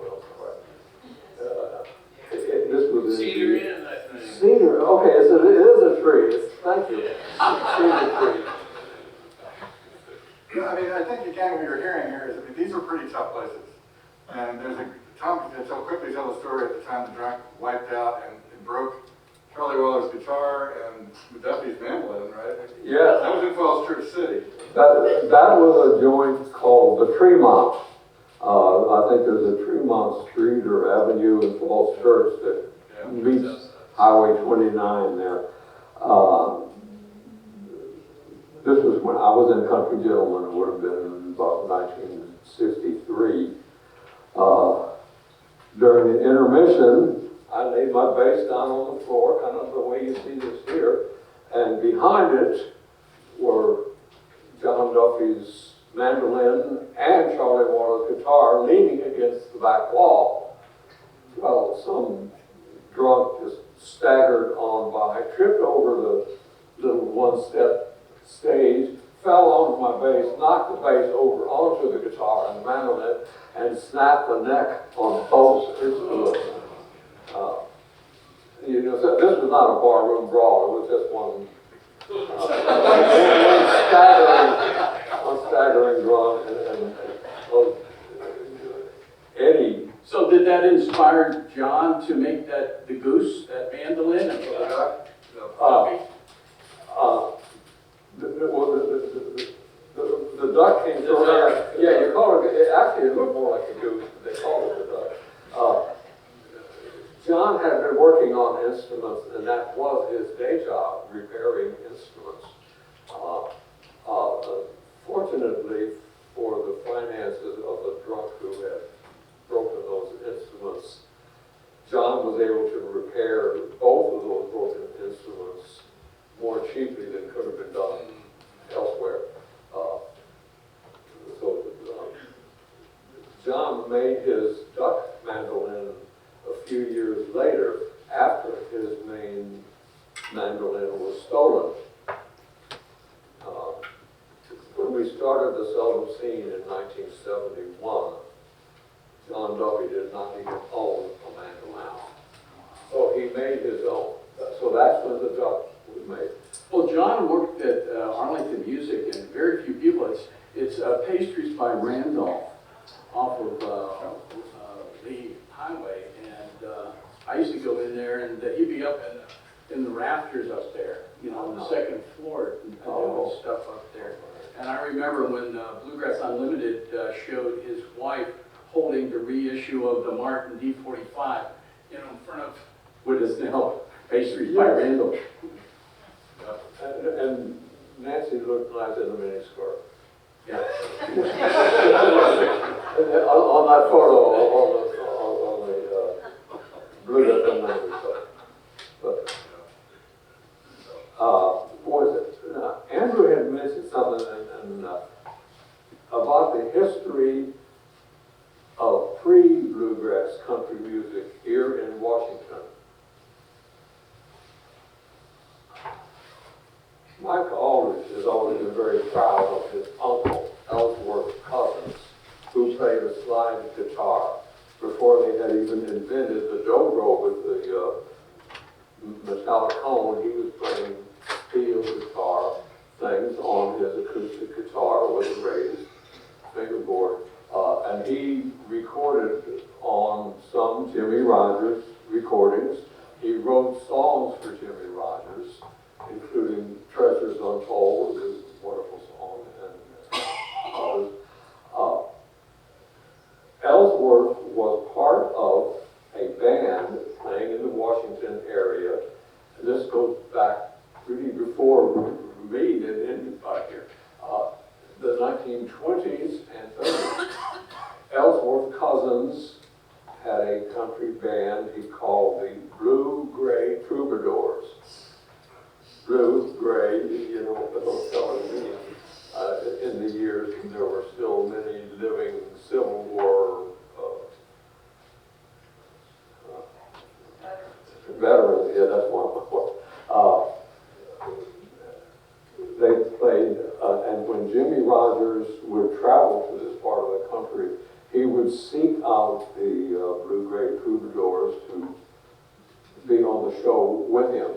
This was Cedar Inn, I think. Cedar. Okay, so it is a tree. Thank you. Cedar tree. I mean, I think again what you're hearing here is, I mean, these are pretty tough places. And Tom can so quickly tell the story at the time the drunk wiped out and broke Charlie Weller's guitar and Duffy's mandolin, right? Yeah. That was in Falls Church City. That was a joint called the Tremont. I think there's a Tremont Street or Avenue in Falls Church that meets Highway 29 there. This was when I was in Country Gentleman. It would have been about 1963. During the intermission, I laid my bass down on the floor, kind of the way you see this here, and behind it were John Duffy's mandolin and Charlie Waters' guitar leaning against the back wall. Well, some drunk just staggered on by, tripped over the little one-step stage, fell onto my bass, knocked the bass over onto the guitar and the mandolin, and snapped the neck on both instruments. So this was not a barroom brawl, it was just one staggering drum and Eddie. So did that inspire John to make the goose, that mandolin? And The duck came through there. Yeah, you call it, actually it looked more like a goose, but they called it a duck. John had been working on instruments, and that was his day job, repairing instruments. Fortunately for the finances of the drunk who had broken those instruments, John was able to repair both of those broken instruments more cheaply than could have been done elsewhere. John made his duck mandolin a few years later after his main mandolin was stolen. When we started the Seldom Scene in 1971, John Duffy did not even own a mandolin. So he made his own. So that's when the duck was made. Well, John worked at Arlington Music, and very few people. It's Pastries by Randolph off of rafters up there, you know, on the second floor, and there was stuff up there. And I remember when Bluegrass Unlimited showed his wife holding the reissue of the Martin D45, you know, in front of what is now Pastries by Randall. And Nancy looked nice in a mini skirt. Yeah. On that photo, on the Bluegrass Unlimited stuff. But, what was it? Andrew had mentioned something about the history of pre-bluegrass country music here in Washington. Mike Aldridge has always been very proud of his uncle, Ellsworth Cousins, who played a slide guitar before they had even invented the dobro with the metallic cone. He was playing steel guitar things on his acoustic guitar with a raised fingerboard. And he recorded on some Jimmy Rogers recordings. He wrote songs for Jimmy Rogers, including Treasures Untold, his wonderful song, and others. Ellsworth was part of a band playing in the Washington area. And this goes back really before me and anybody here. The 1920s and 30s. Ellsworth Cousins had a country band he called the Blue-Gray Troubadours. Blue, gray, you know what the whole color means. In the years when there were still many living Civil War veterans, yeah, that's one. They played, and when Jimmy Rogers would travel to this part of the country, he would seek out the Blue-Gray Troubadours to be on the show with him.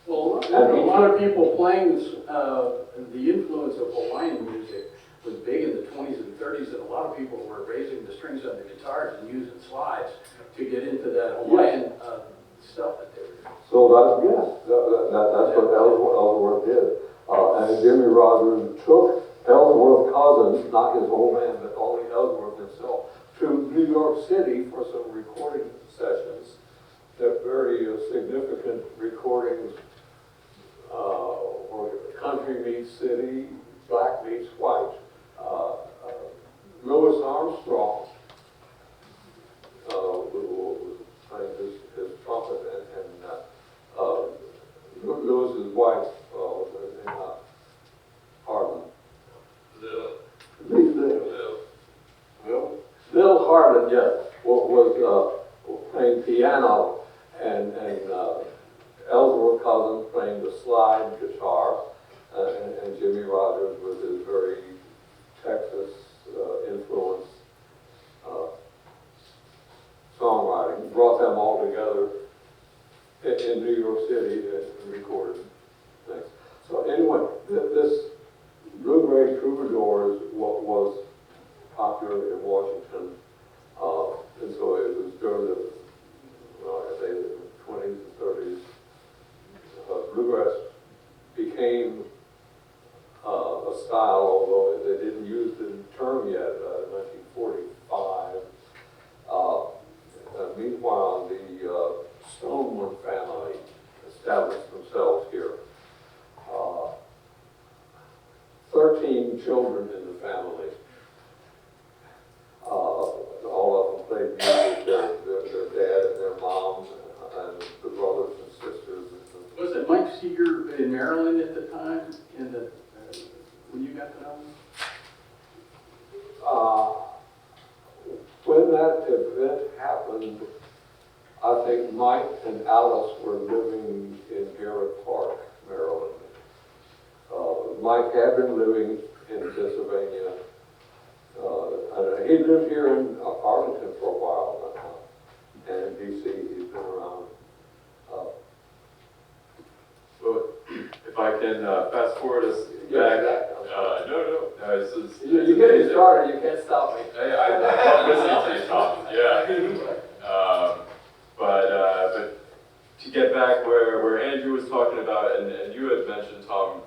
Well, a lot of people playing this, the influence of Hawaiian music was big in the 20s and 30s, and a lot of people were raising the strings on the guitars and using slides to get into that Hawaiian stuff that they were doing. So that's what Ellsworth did. And Jimmy Rogers took Ellsworth Cousins, not his whole band, but only Ellsworth himself, to New York City for some recording sessions. They're very significant recordings where country meets city, black meets white. Louis Armstrong was playing his trumpet, and Louis's wife was Harden. Lil Harden, yes, was playing piano, and Ellsworth Cousins playing the slide guitar, and Jimmy Rogers with his very Texas influenced songwriting, brought them all together in New York City and recorded things. So anyway, this Blue-Gray Troubadours was popular in Washington, and so it was during the, I say, the 20s and 30s. Bluegrass became a style, although they didn't use the term yet, in 1945. Meanwhile, the Stoneman family established themselves here. 13 children in the family. All of them played music, their dad and their mom, and the brothers and sisters. Was it Mike Seeger in Maryland at the time, when you got to know him? When that event happened, I think Mike and Alice were living in Garrett Park, Maryland. Mike had been living in Pennsylvania. He lived here in Arlington for a while, and in D.C. he's been around. Well, if I can fast forward us back. No, it's You get me started, you can't stop me. Hey, I'm listening to you talk. Yeah. But to get back where Andrew was talking about, and you had mentioned, Tom,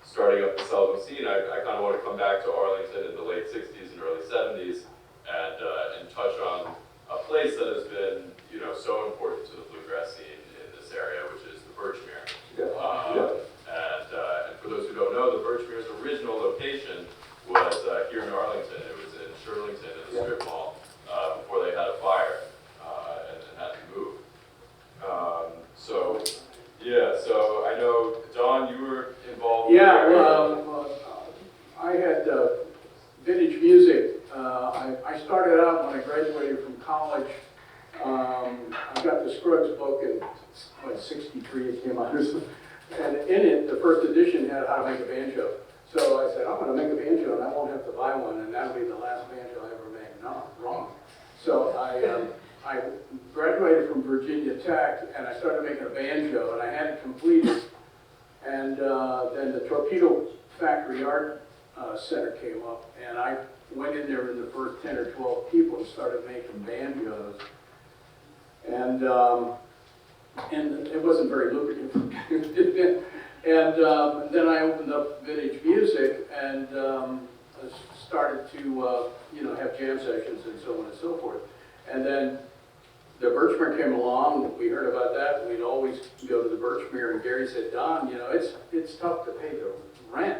starting up the Seldom scene, I kind of want to come back to Arlington in the late 60s and early 70s and touch on a place that has been, you know, so important to the bluegrass scene in this area, which is the Birchmere. And for those who don't know, the Birchmere's original location was here in Arlington. It was in Shirlington in the strip mall before they had a fire and had to move. So I know, Don, you were involved. Yeah, well, I had vintage music. I started out when I graduated from college. I got the Scruggs book in like 63 it came out. And in it, the first edition had how to make a banjo. So I said, I'm going to make a banjo and I won't have to buy one, and that'll be the last banjo I ever make. No, wrong. So I graduated from Virginia Tech and I started making a banjo, and I had it completed. And then the Torpedo Factory Art Center came up, and I went in there in the first 10 or 12 people and started making banjos. And it wasn't very lucrative. And then I opened up Vintage Music and started to have jam sessions and so on and so forth. And then the Birchmere came along. We heard about that. We'd always go to the Birchmere, and Gary said, Don, it's tough to pay the rent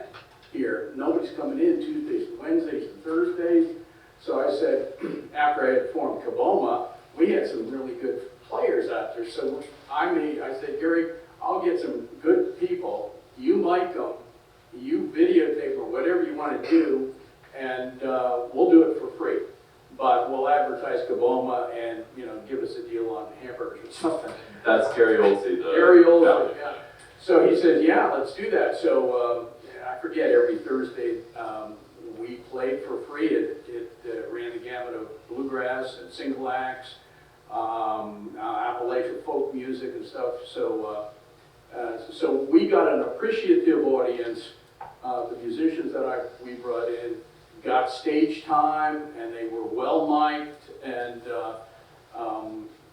here. Nobody's coming in Tuesdays, Wednesdays, and Thursdays. So I said, after I had formed Kaboma, we had some really good players out there. So I said, Gary, I'll get some good people. You mic them, you videotape or whatever you want to do, and we'll do it for free. But we'll advertise Kaboma and, give us a deal on hamburgers or something. That's Gary Olsey. Gary Olsey, yeah. So he says, yeah, let's do that. So I forget, every Thursday we played for free. It ran the gamut of bluegrass and single acts, Appalachian folk music and stuff. So we got an appreciative audience. The musicians that we brought in got stage time, and they were well mic'd, and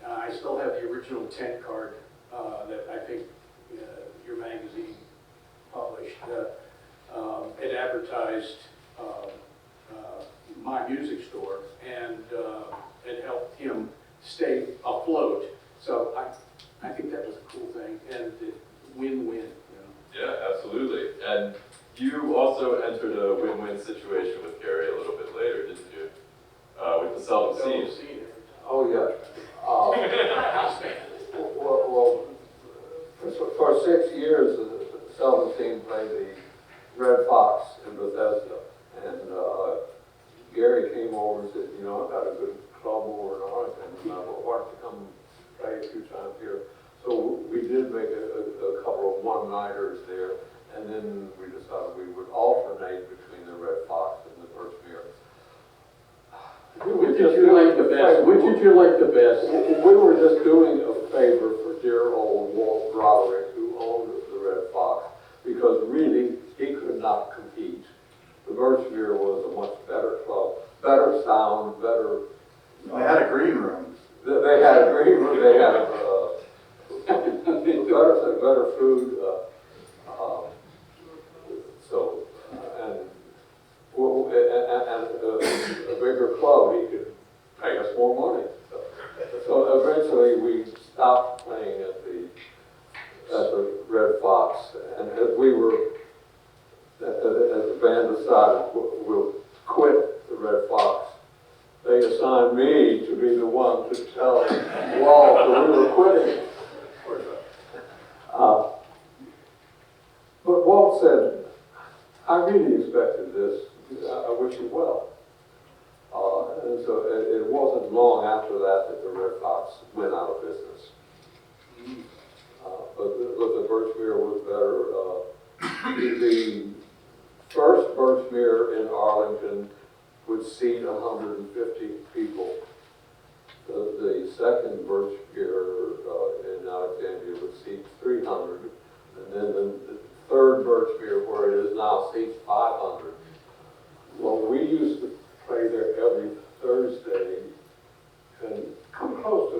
I still have the original tent card that I think your magazine published. It advertised my music store, and it helped him stay afloat. So I think that was a cool thing, and win-win. Yeah, absolutely. And you also entered a win-win situation with Gary a little bit later, didn't you? With the Seldom scene. Oh, yeah. For 6 years, the Seldom scene played the Red Fox in Bethesda. And Gary came over and said, I've got a good club over in Arlington, and why don't you come play a few times here? So we did make a couple of one-nighters there, and then we decided we would alternate between the Red Fox and the Birchmere. Which did you like the best? Which did you like the best? We were just doing a favor for dear old Walt Broderick, who owned the Red Fox, because really he could not compete. The Birchmere was a much better club, better sound, better. They had a green room. They had a green room. They had better food. And a bigger club, he could pay us more money. So eventually we stopped playing at the Red Fox, and as the band decided we'll quit the Red Fox, they assigned me to be the one to tell Walt that we were quitting. But Walt said, I really expected this. I wish you well. And so it wasn't long after that the Red Fox went out of business. But the Birchmere was better. The first Birchmere in Arlington would seat 150 people. The second Birchmere in Alexandria would seat 300. And then the third Birchmere, where it is now, seats 500. Well, we used to play there every Thursday and come close to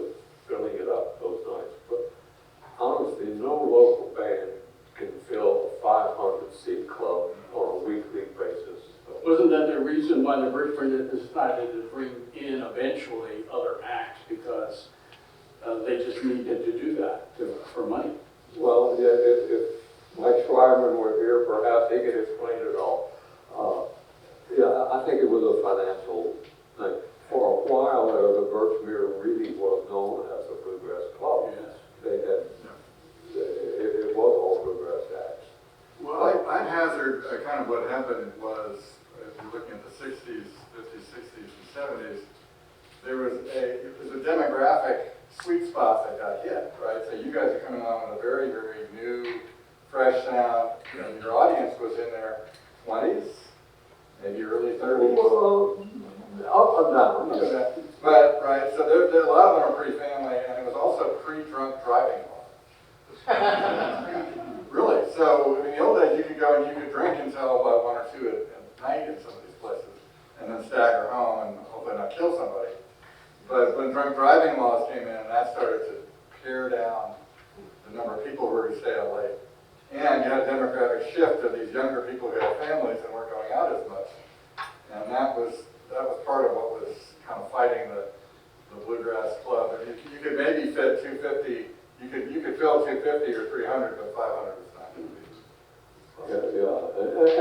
filling it up those nights. But wasn't that the reason why the Birchburg decided to bring in eventually other acts, because they just needed to do that for money? Well, yeah, if Mike Schreiber were here, perhaps he could explain it all. Yeah, I think it was a financial thing. For a while there, the Birchmere really was known as a bluegrass club. Yes. They had, it was all bluegrass acts. Well, I hazard kind of what happened was, if you're looking at the 60s, 50s, 60s, and 70s, it was a demographic sweet spot that got hit, right? So you guys are coming on with a very, very new, fresh sound, and your audience was in their 20s, maybe early 30s. Well, up and down. Okay. But, right, so there, a lot of them are pretty family, and it was also pre-drunk driving law. Really, so in the old days, you could go and you could drink until 1 or 2 at night in some of these places, and then stagger home and hopefully not kill somebody. But when drunk driving laws came in, that started to pare down the number of people who were to stay out late. And you had a demographic shift of these younger people who had families and weren't going out as much. And that was part of what was kind of fighting the Bluegrass Club. And you could maybe fit 250, you could fill 250 or 300, but 500 was not going to be. Yeah.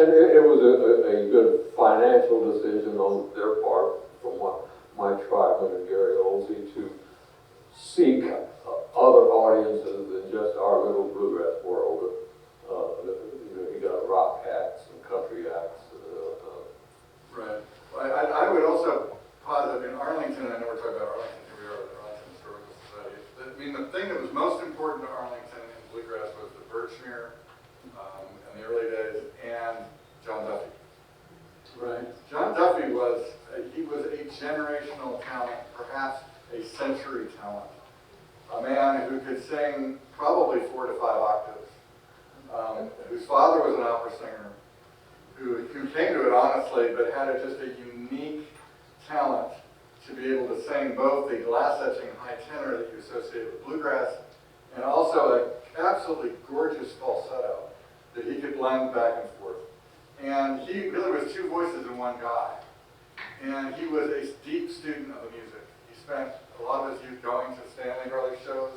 And it was a good financial decision on their part, from what Mike Schreiber and Gary Olsey, to seek other audiences than just our little bluegrass world. You got rock acts and country acts. Right. I would also posit in Arlington, I know we're talking about Arlington, here we are with the Arlington Historical Society. I mean, the thing that was most important to Arlington and Bluegrass was the Birchmere in the early days, and John Duffy. Right. John Duffy was a generational talent, perhaps a century talent. A man who could sing probably 4 to 5 octaves, whose father was an opera singer, who came to it honestly, but had just a unique talent to be able to sing both the glass-etching high tenor that you associate with bluegrass, and also an absolutely gorgeous falsetto that he could blend back and forth. And he really was 2 voices in one guy. And he was a deep student of the music. He spent a lot of his youth going to Stanley Hurley shows,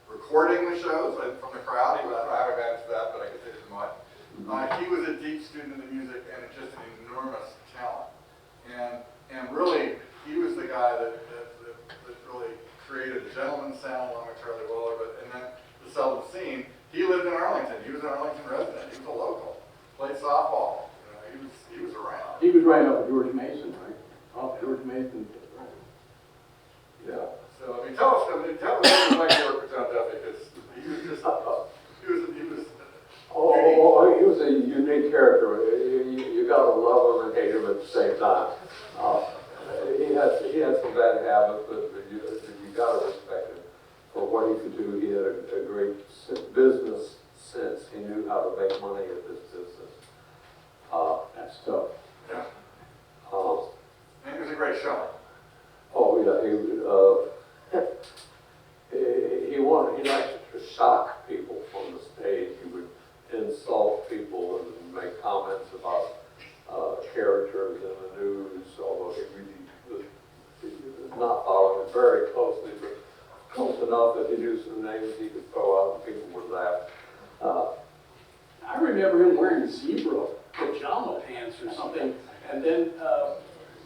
recording the shows from the crowd. I haven't managed that, but I could say as much. He was a deep student of the music and just an enormous talent. And really, he was the guy that really created the Gentleman's Sound along with Charlie Waller, and then the Seldom Scene. He lived in Arlington. He was an Arlington resident. He was a local. Played softball. He was around. He was right up with George Mason, right? Off George Mason. Right. Yeah. So I mean, tell us what like you work with John Duffy, because he was just he was a unique character. You got to love him and hate him at the same time. He had some bad habits, but you got to respect him for what he could do. He had a great business sense. He knew how to make money at this business. That's tough. yeah. And he was a great showman. Oh yeah, he liked to shock people from the stage. He would insult people and make comments about characters in the news, although he was not following it very closely, but close enough that he knew some names he could throw out and people would laugh. I remember him wearing zebra pajama pants or something, and then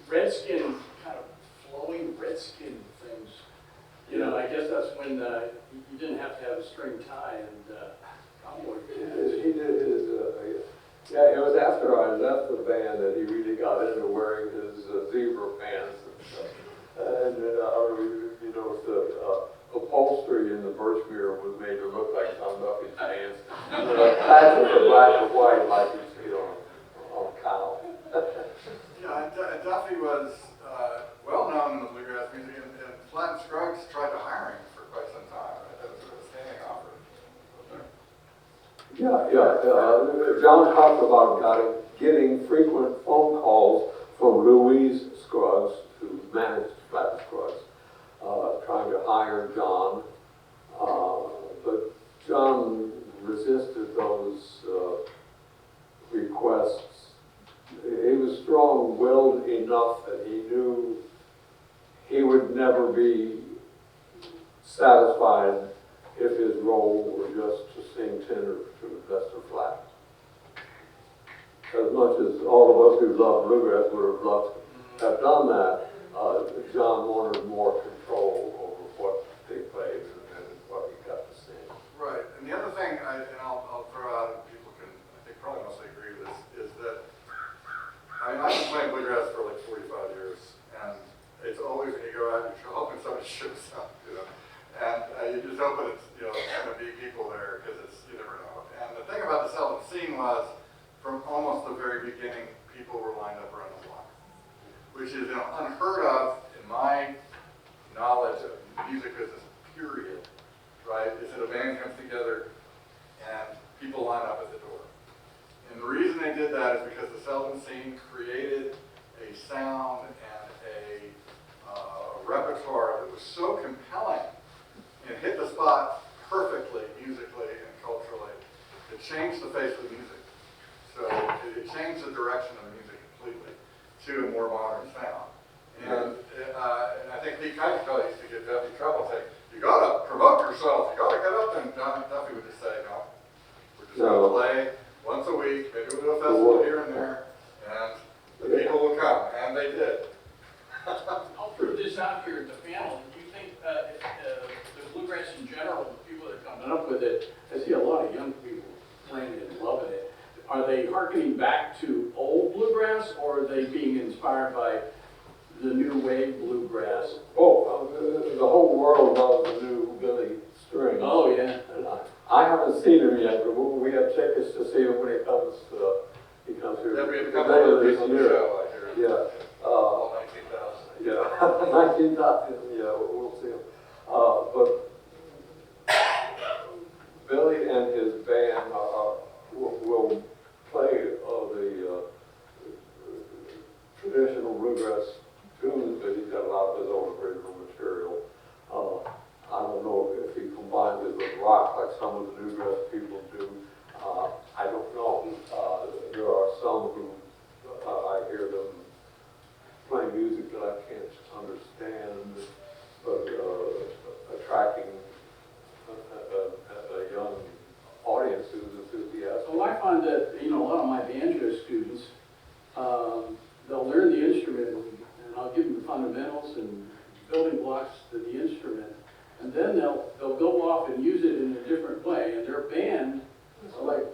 redskin, kind of flowing redskin things. You know, I guess that's when you didn't have to have a string tie and cowboy pants. He did his, it was after I left the band that he really got into wearing his zebra pants. And the upholstery in the Birchmere was made to look like John Duffy's pants. Patches are black and white like you see on cow. Yeah, Duffy was well known in the bluegrass music, and Flat and Scruggs tried to hire him for quite some time. Right? That was a standing offer. John talked about getting frequent phone calls from Louise Scruggs, who managed Flat and Scruggs, trying to hire John. But John resisted those requests. He was strong-willed enough that he knew he would never be satisfied if his role were just to sing tenor to Vesta flat. As much as all of us who love bluegrass would have loved to have done that, John wanted more control over what they played and what he got to sing. Right, and the other thing, I'll throw out, and people can, I think, probably mostly agree with this, is that, I mean, I've been playing bluegrass for like 45 years, and it's always when you go out, you're hoping somebody shows up, you know, and you just hope that it's, you know, going to be people there, because it's, you never know. And the thing about the seldom scene was, from almost the very beginning, people were lined up around the block, which is, you know, unheard of in my knowledge of music business, period, right? Is that a band comes together and people line up at the door. And the reason they did that is because the seldom scene created a sound and a repertoire that was so compelling and hit the spot perfectly, musically and culturally. It changed the face of the music. So it changed the direction of the music completely to a more modern sound. And I think Lee Keitel used to get Duffy trouble saying, you gotta promote yourself, you gotta get up, and Duffy would just say, no, we're just gonna play once a week, maybe we'll do a festival here and there, and the people will come, and they did. I'll throw this out here at the panel. Do you think the bluegrass in general, the people that are coming up with it, I see a lot of young people playing it and loving it. Are they hearkening back to old bluegrass, or are they being inspired by the new wave bluegrass? Oh, the whole world loves the new Billy String. Oh, yeah. And I haven't seen him yet, but we have tickets to see him when he comes here. Yeah, we have a couple Later of this on the year. show, I hear. Yeah. All 19,000. Yeah, 19,000, yeah, we'll see him. But Billy and his band will play the traditional bluegrass tunes, but he's got a lot of his own original material. I don't know if he combines it with rock like some of the bluegrass people do. I don't know. There are some who I hear them play music that I can't understand, but attracting a young audience who's enthusiastic. Well, I find that, a lot of my banjo students, they'll learn the instrument, and I'll give them the fundamentals and building blocks to the instrument, and then they'll go off and use it in a different way. And their band, like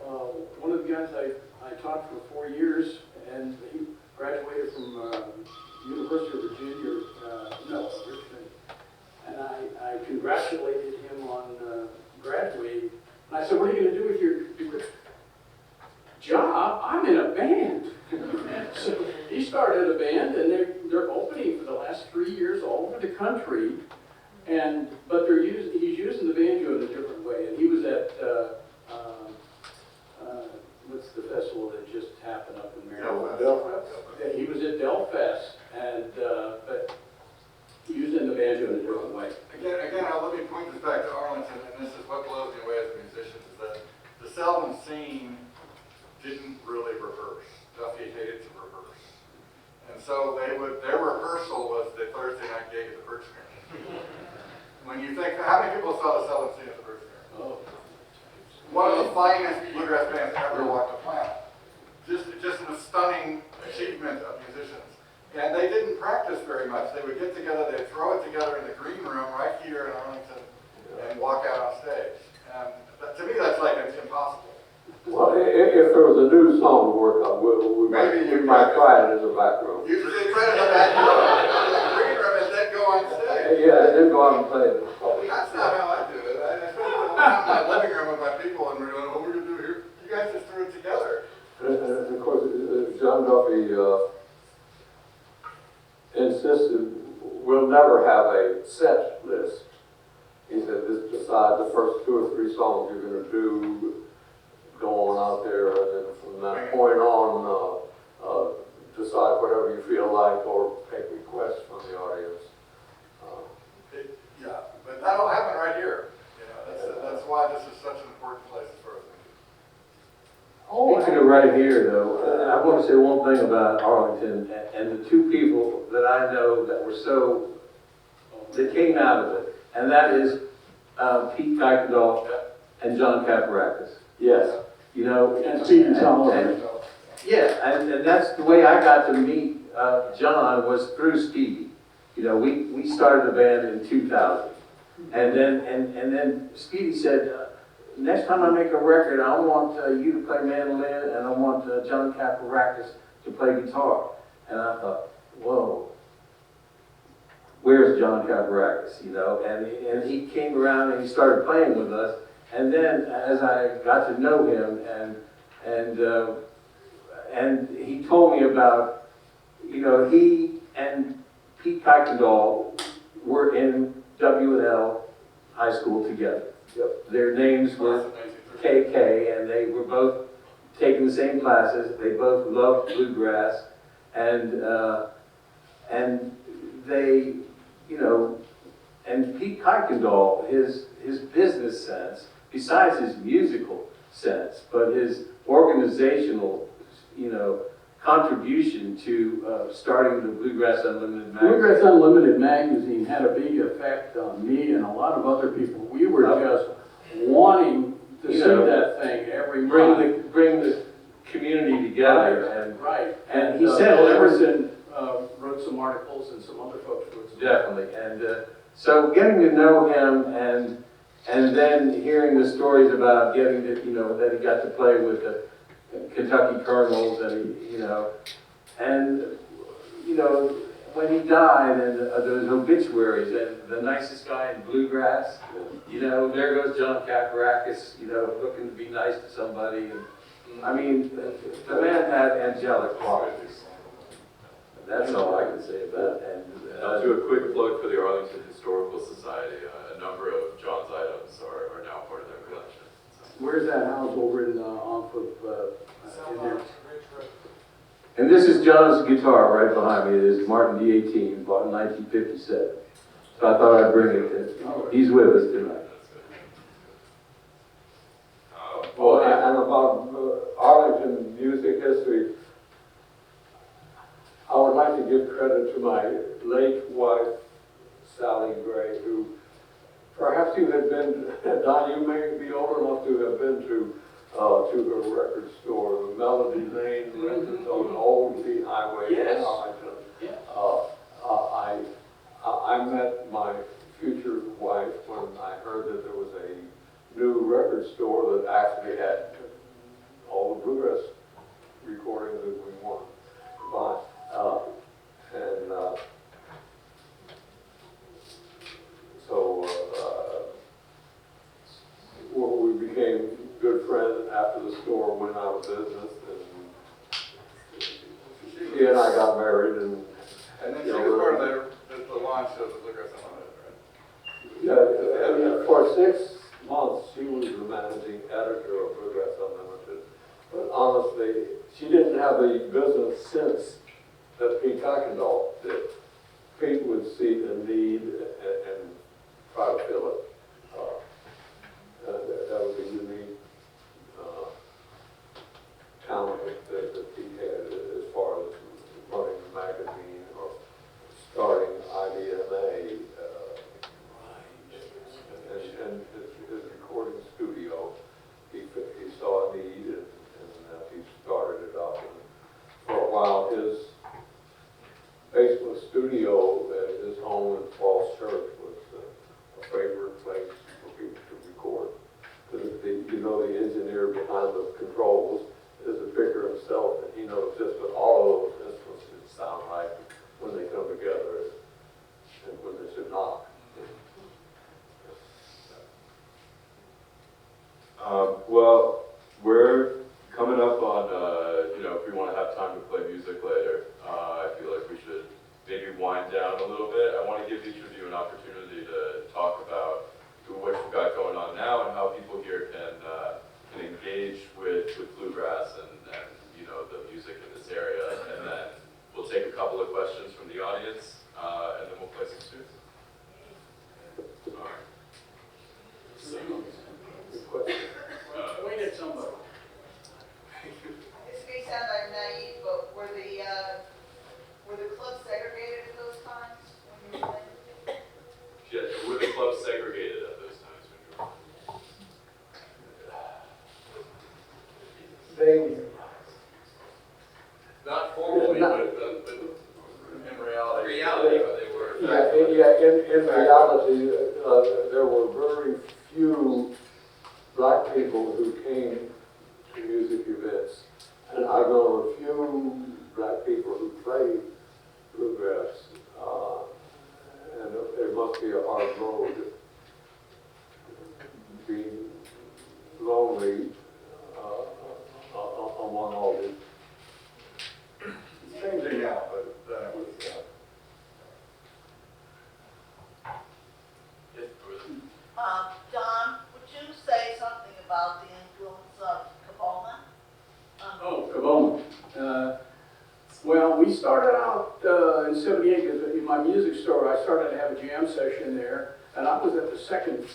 one of the guys I taught for 4 years, and he graduated from University of Virginia, Richmond, and I congratulated him on graduating. And I said, what are you going to do with your job? I'm in a band. So he started a band, and they're opening for the last 3 years all over the country. But he's using the banjo in a different way. And he was at what's the festival that just happened up in Maryland? Yeah, he was at Delfest, and but using the banjo in a different way. Again, let me point this back to Arlington, and this is what blows me away as a musician, is that the seldom scene didn't really rehearse. Duffy hated to rehearse. And so their rehearsal was the Thursday night gig at the Birchmere. When you think, how many people saw the seldom scene at the Birchmere? Oh. One of the finest bluegrass bands ever walked the planet. Just a stunning achievement of musicians. And they didn't practice very much. They would get together, they'd throw it together in the green room right here in Arlington and walk out on stage. And to me, that's like impossible. Well, if there was a new song to work on, we might try it in the back room. You should try it in the back room, in the green room, and then go on stage. Yeah, and then go out and play it. That's not how I do it. I spend a lot of time in my living room with my people, and we're going, what are we going to do here? You guys just threw it together. And of course, John Duffy insisted we'll never have a set list. He said, just decide the first 2 or 3 songs you're going to do, go on out there, and then from that point on, decide whatever you feel like or take requests from the audience. Yeah, but that'll happen right here. That's why this is such an important place as far as me. Speaking of right here, though, I want to say one thing about Arlington and the two people that I know that were that came out of it, and that is Pete Kuykendall and John Caparakis. Yes. You know, And Stephen Solomon. Yeah, and that's the way I got to meet John was through Stevie. You know, we started the band in 2000, and then Stevie said, next time I make a record, I want you to play mandolin, and I want John Caparakis to play guitar. And I thought, whoa, where's John Caparakis? You know, and he came around and he started playing with us. And then as I got to know him, and he told me about, you know, he and Pete Kuykendall were in W&L high school together. Yep. Their names were KK, and they were both taking the same classes. They both loved bluegrass, and they, you know, and Pete Kuykendall, his business sense, besides his musical sense, but his organizational, you know, contribution to starting the Bluegrass Unlimited magazine. Bluegrass Unlimited magazine had a big effect on me and a lot of other people. We were just wanting to see that thing every month. Bring the community together. And he said Bill Emerson wrote some articles, and some other folks wrote some. Definitely, and so getting to know him, and then hearing the stories about getting to, you know, that he got to play with the Kentucky Colonels, and you know, when he died, and those obituaries, and the nicest guy in bluegrass, you know, there goes John Caparakis, you know, looking to be nice to somebody. And, I mean, the man had angelic qualities. That's all I can say about it. And I'll do a quick plug for the Arlington Historical Society. A number of John's items are now part of their collection. Where's that house over in, off of, in there? And this is John's guitar right behind me. It is Martin D18, bought in 1957. So I thought I'd bring it in. He's with us tonight. Well, and about Arlington music history, I would like to give credit to my late wife, Sally Gray, who perhaps you had been, Don, you may be old enough to have been to her record store, the Melody Lane records on Old V Highway in Arlington. Yeah. I met my future wife when I heard that there was a new record store that actually had all the bluegrass recordings that we wanted to buy. We became good friends after the store went out of business, and she and I got married, and then she was part of the launch of the Bluegrass Unlimited, right? yeah, for 6 months she was the managing editor of Bluegrass Unlimited. But honestly, she didn't have the business sense that Pete Kuykendall did. Pete would see the need and try to fill it. That was a unique talent that Pete had as far as running the magazine or starting IDMA. And his recording studio, he saw a need, and he started it up. And for a while, his basement studio at his home in Falls Church was a favorite place for people to record. Because you know, the engineer behind the controls is a picker himself, and he knows just what all of those instruments should sound like when they come together and when they should not. Well, we're coming up on, you know, if we want to have time to play music later, I feel like we should maybe wind down a little bit. I want to give each of you an opportunity to talk about what you've got going on now and how people here can engage with bluegrass and you know, the music in this area. And then we'll take a couple of questions from the audience, and then we'll play some tunes. All right. So, Wait at somebody. reality, but they were. In reality, there were very few black people who came to music events. And I know a few black people who played bluegrass, and it must be a hard road, being lonely among all this. It's changing now, but that was, Don, would you say something about the influence of Caboma? Oh, Caboma. Well, we started out in '78 in my music store. I started to have a jam session there, and I was at the second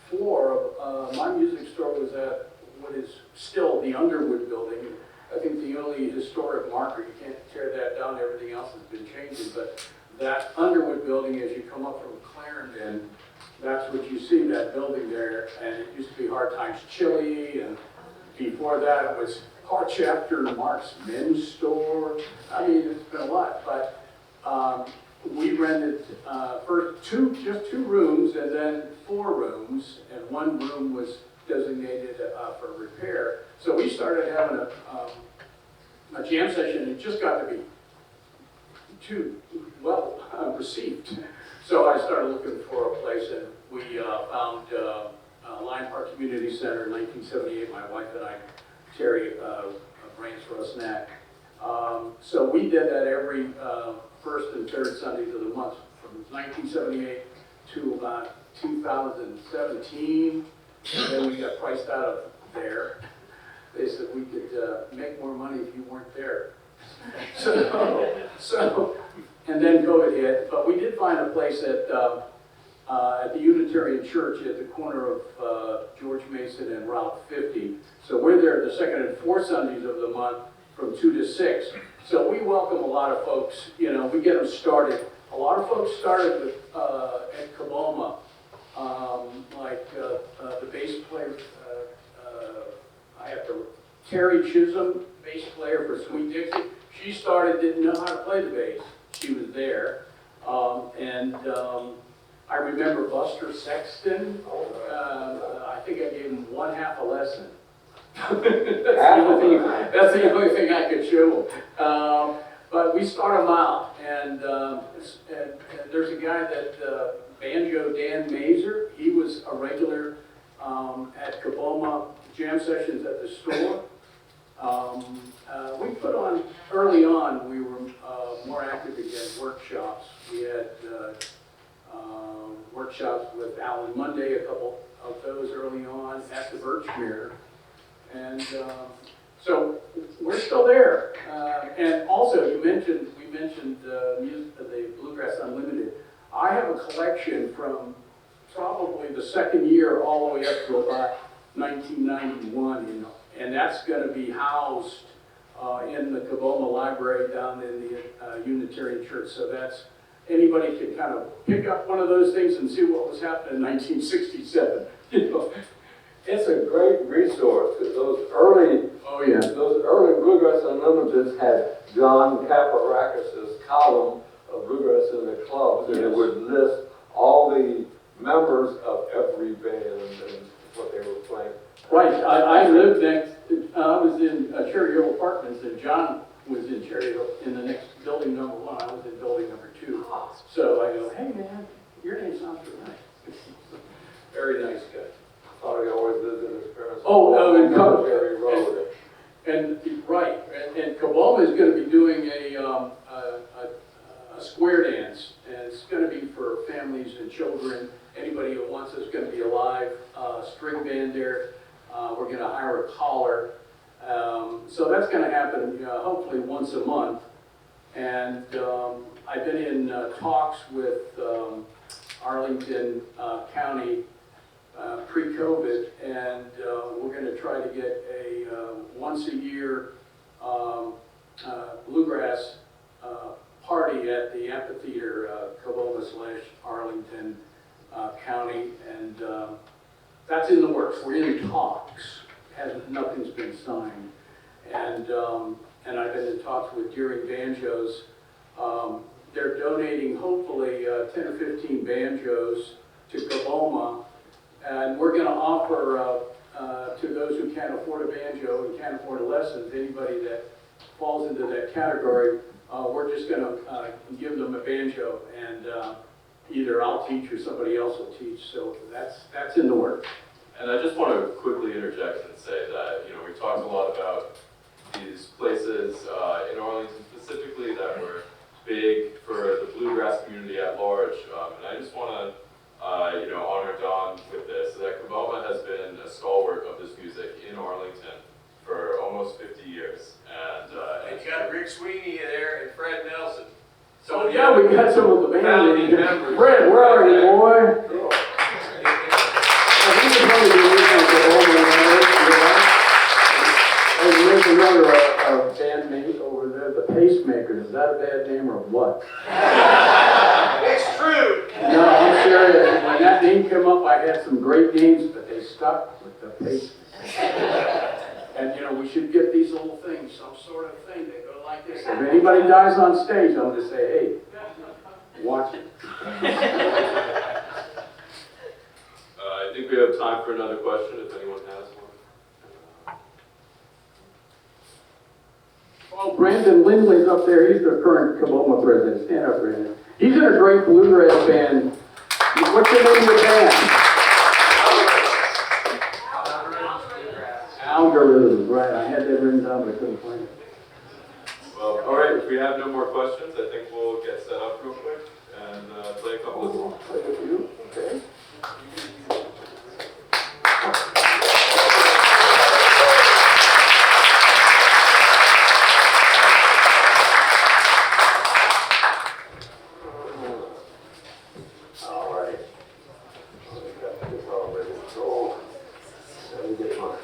floor of my music store was at what is still the Underwood building. I think the only historic marker, you can't tear that down, everything else has been changing, but that Underwood building, as you come up from Clarendon, that's what you see, that building there, and it used to be Hard Times Chili, and before that it was Harchapter Mark's Men's Store. I mean, it's been a lot, but we rented first just two rooms and then 4 rooms, and one room was designated for repair. So we started having a jam session, and it just got to be too well received. So I started looking for a place, and we found Lion Park Community Center in 1978. My wife and I, Terry, Don Rusnak. So we did that every first and third Sundays of the month from 1978 to about 2017. And then we got priced out of there. They said we could make more money if you weren't there. So, and then COVID hit. But we did find a place at the Unitarian Church at the corner of George Mason and Route 50. So we're there the second and fourth Sundays of the month from 2 to 6. So we welcome a lot of folks. You know, we get them started. A lot of folks started with at Caboma, like the bass player. Terry Chisholm, bass player for Sweet Dixie. She started, didn't know how to play the bass. She was there. I remember Buster Sexton. I think I gave him 1/2 a lesson. That's the only thing I could show him. But we start them out, and there's a guy that, Banjo Dan Mazer, he was a regular at Caboma jam sessions at the store. We put on, early on, we were more active again, workshops. We had workshops with Alan Monday, a couple of those early on at the Birchmere. And so we're still there. And also, we mentioned the Bluegrass Unlimited. I have a collection from probably the second year all the way up to about 1991, and that's going to be housed in the Caboma Library down in the Unitarian Church. So that's, anybody can kind of pick up one of those things and see what was happening in 1967. You know? It's a great resource. Those early Bluegrass Unlimited had John Caparakis' column of Bluegrass in the Clubs, and it would list all the members of every band and what they were playing. Right, I lived next, I was in Cherry Hill Apartments, and John was in Cherry Hill, in the next building number 1, I was in building number 2. So I go, hey man, your name sounds really nice. Very nice guy. I thought he always lived in his parents' in Military Road. And right, and Caboma is going to be doing a square dance, and it's going to be for families and children. Anybody who wants it's going to be a live string band there. We're going to hire a caller. So that's going to happen hopefully once a month. And I've been in talks with Arlington County pre-COVID, and we're going to try to get a once a year bluegrass party at the amphitheater, Caboma/Arlington County, and that's in the works. We're in talks. Nothing's been signed, and I've been in talks with Deering Banjos. They're or 15 banjos to Kaboma, and we're going to offer to those who can't afford a banjo and can't afford a lesson, anybody that falls into that category, we're just going to give them a banjo, and either I'll teach or somebody else will teach. So that's in the works. And I just want to quickly interject and say that, we talked a lot about these places in Arlington specifically that were big for the bluegrass community at large. And I just want to, honor Don with this, that Kaboma has been a stalwart of this music in Arlington for almost 50 years. And You got Rick Sweeney there and Fred Nelson. So yeah, we got some of the band founding members. Fred, where are you, boy? There's another bandmate over there, the Pacemakers. Is that a bad name or what? It's true. No, I'm serious. When that name came up, I had some great names, but they stuck with the Pacemakers. And we should get these little things, some sort of thing that go like this. If anybody dies on stage, I'm going to say, hey, watch it. I think we have time for another question if anyone has one. Oh, Brandon Lindley's up there. He's the current Kaboma president. Stand up, Brandon. He's in a great bluegrass band. What's the name of the band? Algorithms, right. I had that written down, but I couldn't find it. Well, all right, if we have no more questions, I think we'll get set up real quick and play a couple of songs. Okay. All right. We got this all ready to go. Let me get mine.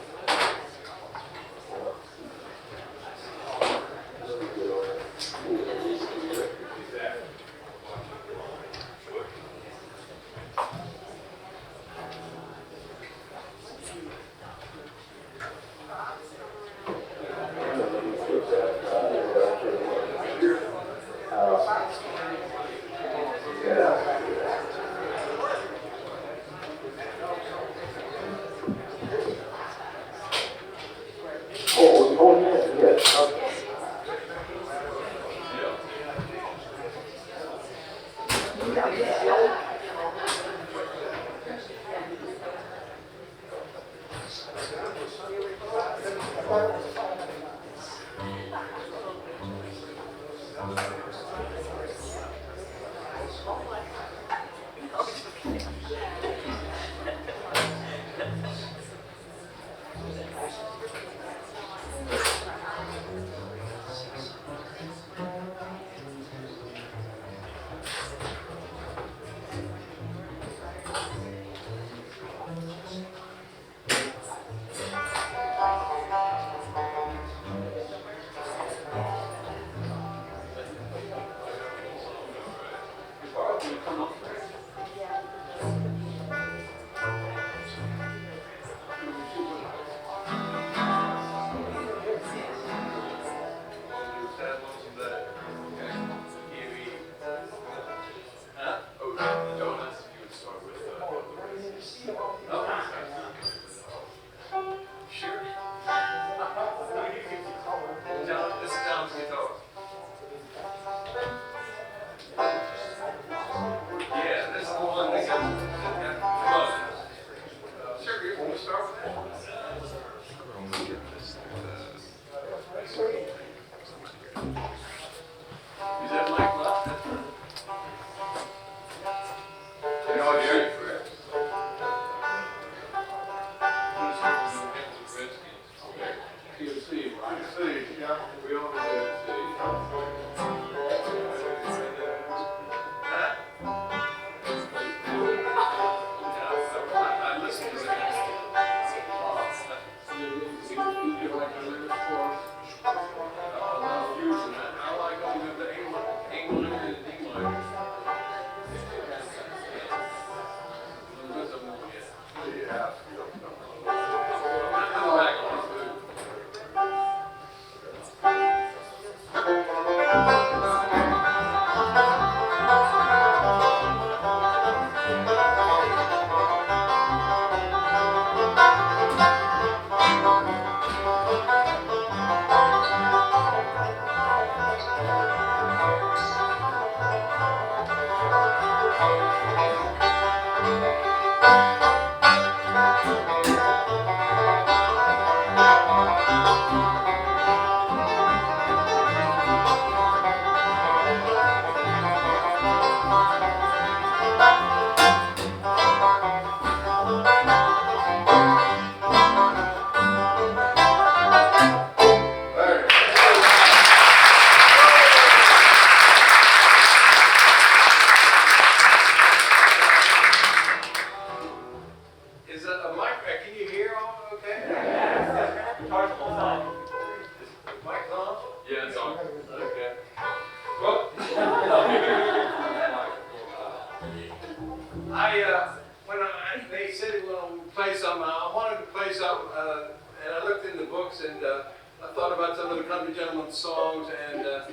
and I looked in the books, and I thought about some of the country gentlemen's songs, and the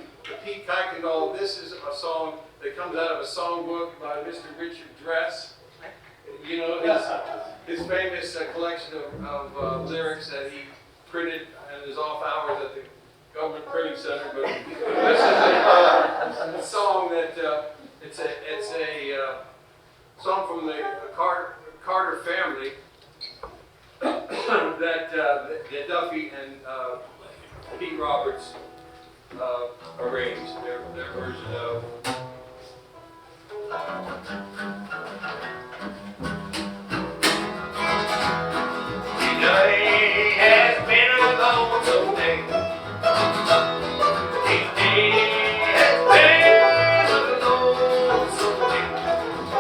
Pete Kuykendall. This is a song that comes out of a songbook by Mr. Richard Dress. You know, his famous collection of lyrics that he printed in his off hours at the government printing center. But this is a song that it's a song from the Carter family that Duffy and Pete Roberts arranged their version of. Today has been a lonesome day. Today has been a lonesome day.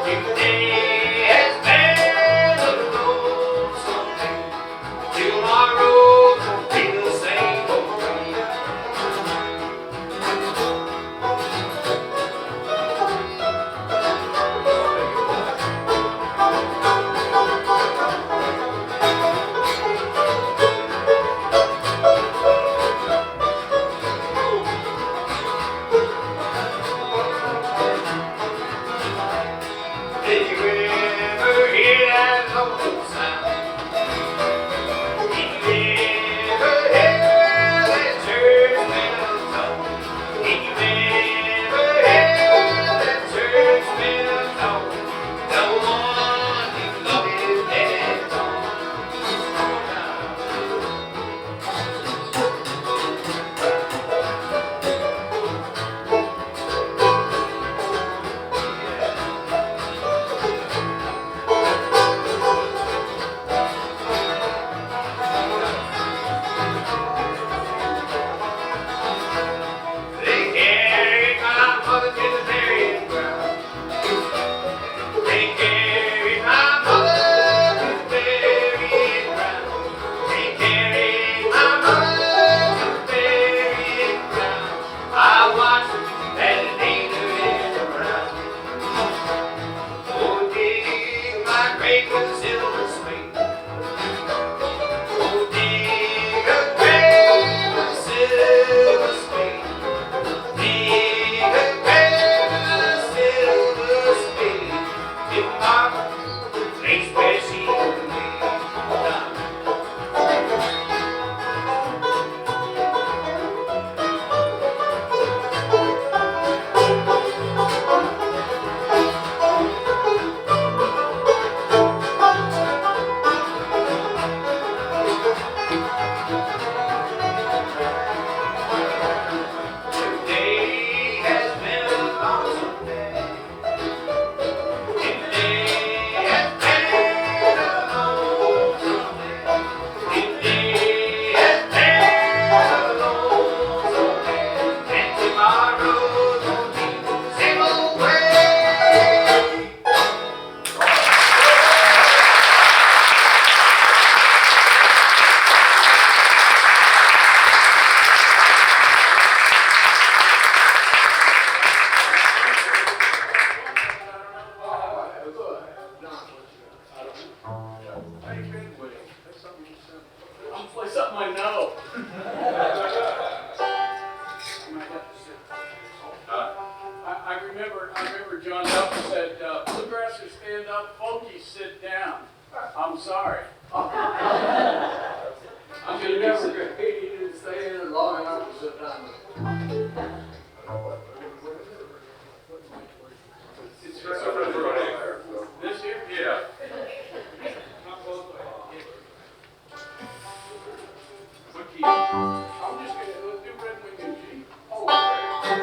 Today has been a lonesome day. Tomorrow will be the same old way. Did you ever hear that lonesome sound? Did you ever hear that church bell tone? Did you ever hear that church bell tone? The one you love is dead and gone. They carried my mother to the burying ground. They carried my mother to the burying ground. They carried my mother to the burying ground. I watched as the neighbor in the ground. Oh, dig my grave with a silver spade. Oh, dig a grave with a silver spade. Dig a grave with a silver spade. In my place where she lay down. Today has been a lonesome day. Today has been a lonesome day. Today has been a lonesome day. And tomorrow will be the same old way. I'll play something I know. I remember John Duffy said, bluegrassers stand up, folkies sit down. I'm sorry. I'm gonna never he didn't stay in there long enough to sit down. It's this here? Yeah. What key? I'm just gonna do red wing and G. Oh, okay.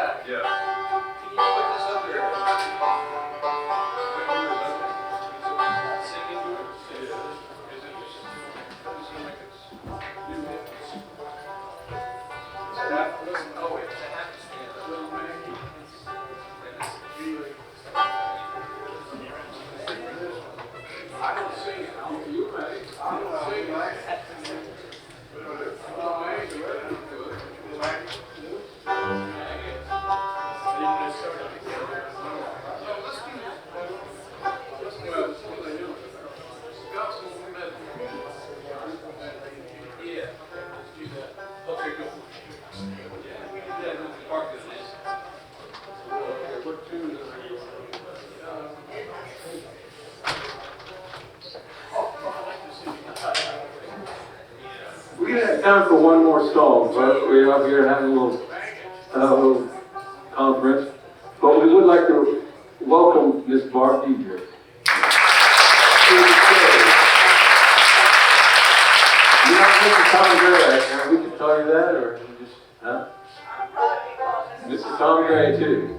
Zack, Yeah. can you put this up there? Singing to it? Is it just, doesn't seem like it's new hits? Oh, it's a happy stand. Little Maggie. I don't sing it. You ready? I don't sing it. Oh, I ain't do it. I don't do it. We're gonna have time for one more song, but we're up here having a little conference. But we would like to welcome Miss Barb Deidre. You're not Mr. Tom Gray, right? We can tell you that, or you just, huh? Mr. Tom Gray, too.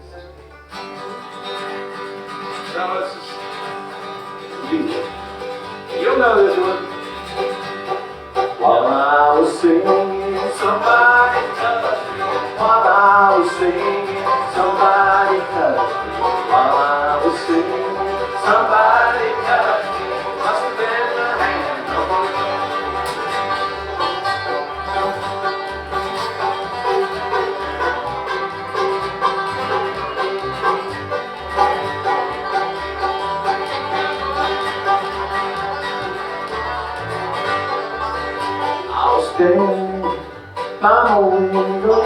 You'll know this one. While I was singing, somebody touched me. While I was singing, somebody touched me. While I was singing, somebody touched me. Must have been the hand of a woman. I was standing by my window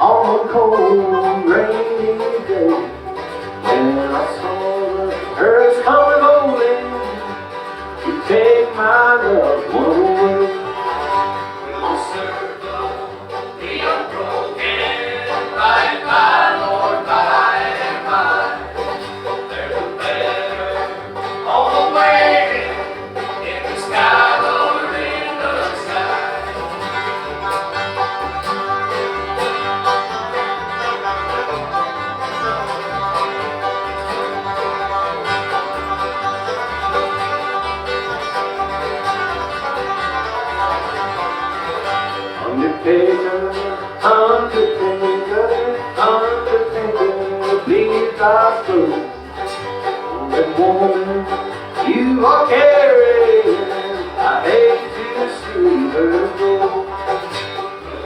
on a cold, rainy day, and I saw the birds coming rolling to take my loved one away. Will circle be unbroken by and by, Lord, by and by? There's a better on the way in the sky, Lord, in the sky. Undertaker, please thy soul. That woman you are carrying, I hate to see her go.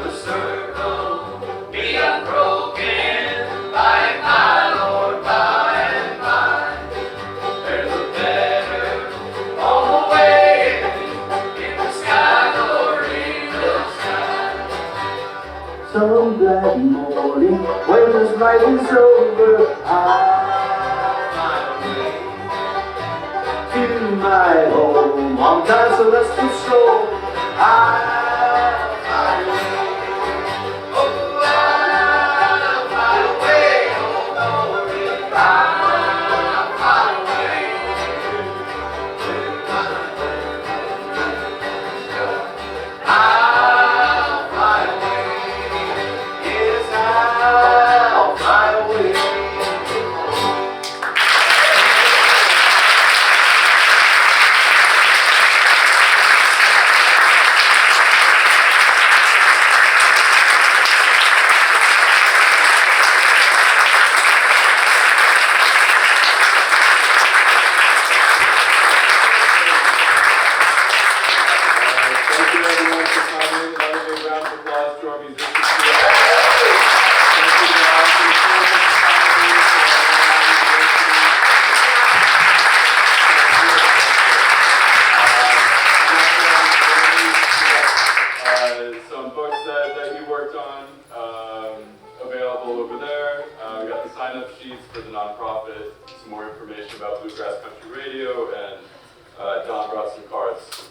The circle be unbroken, by and by, Lord, by and by. There's a better on the way, in the sky, Lord, in the sky. Some black morning, when this night is over, I'll find a way to my home on God's celestial shore. I'll find a way. Oh, I'll find a way. Oh, Lord, I'll find a way. I'll find a way. Yes, I'll find a way. Thank you everyone for coming. Another big round of applause to our musicians here. Thank you to the Arlington Historical Society. Some books that you worked on available over there. We got the sign-up sheets for the nonprofit, some more information about Bluegrass Country Radio, and Don brought some cards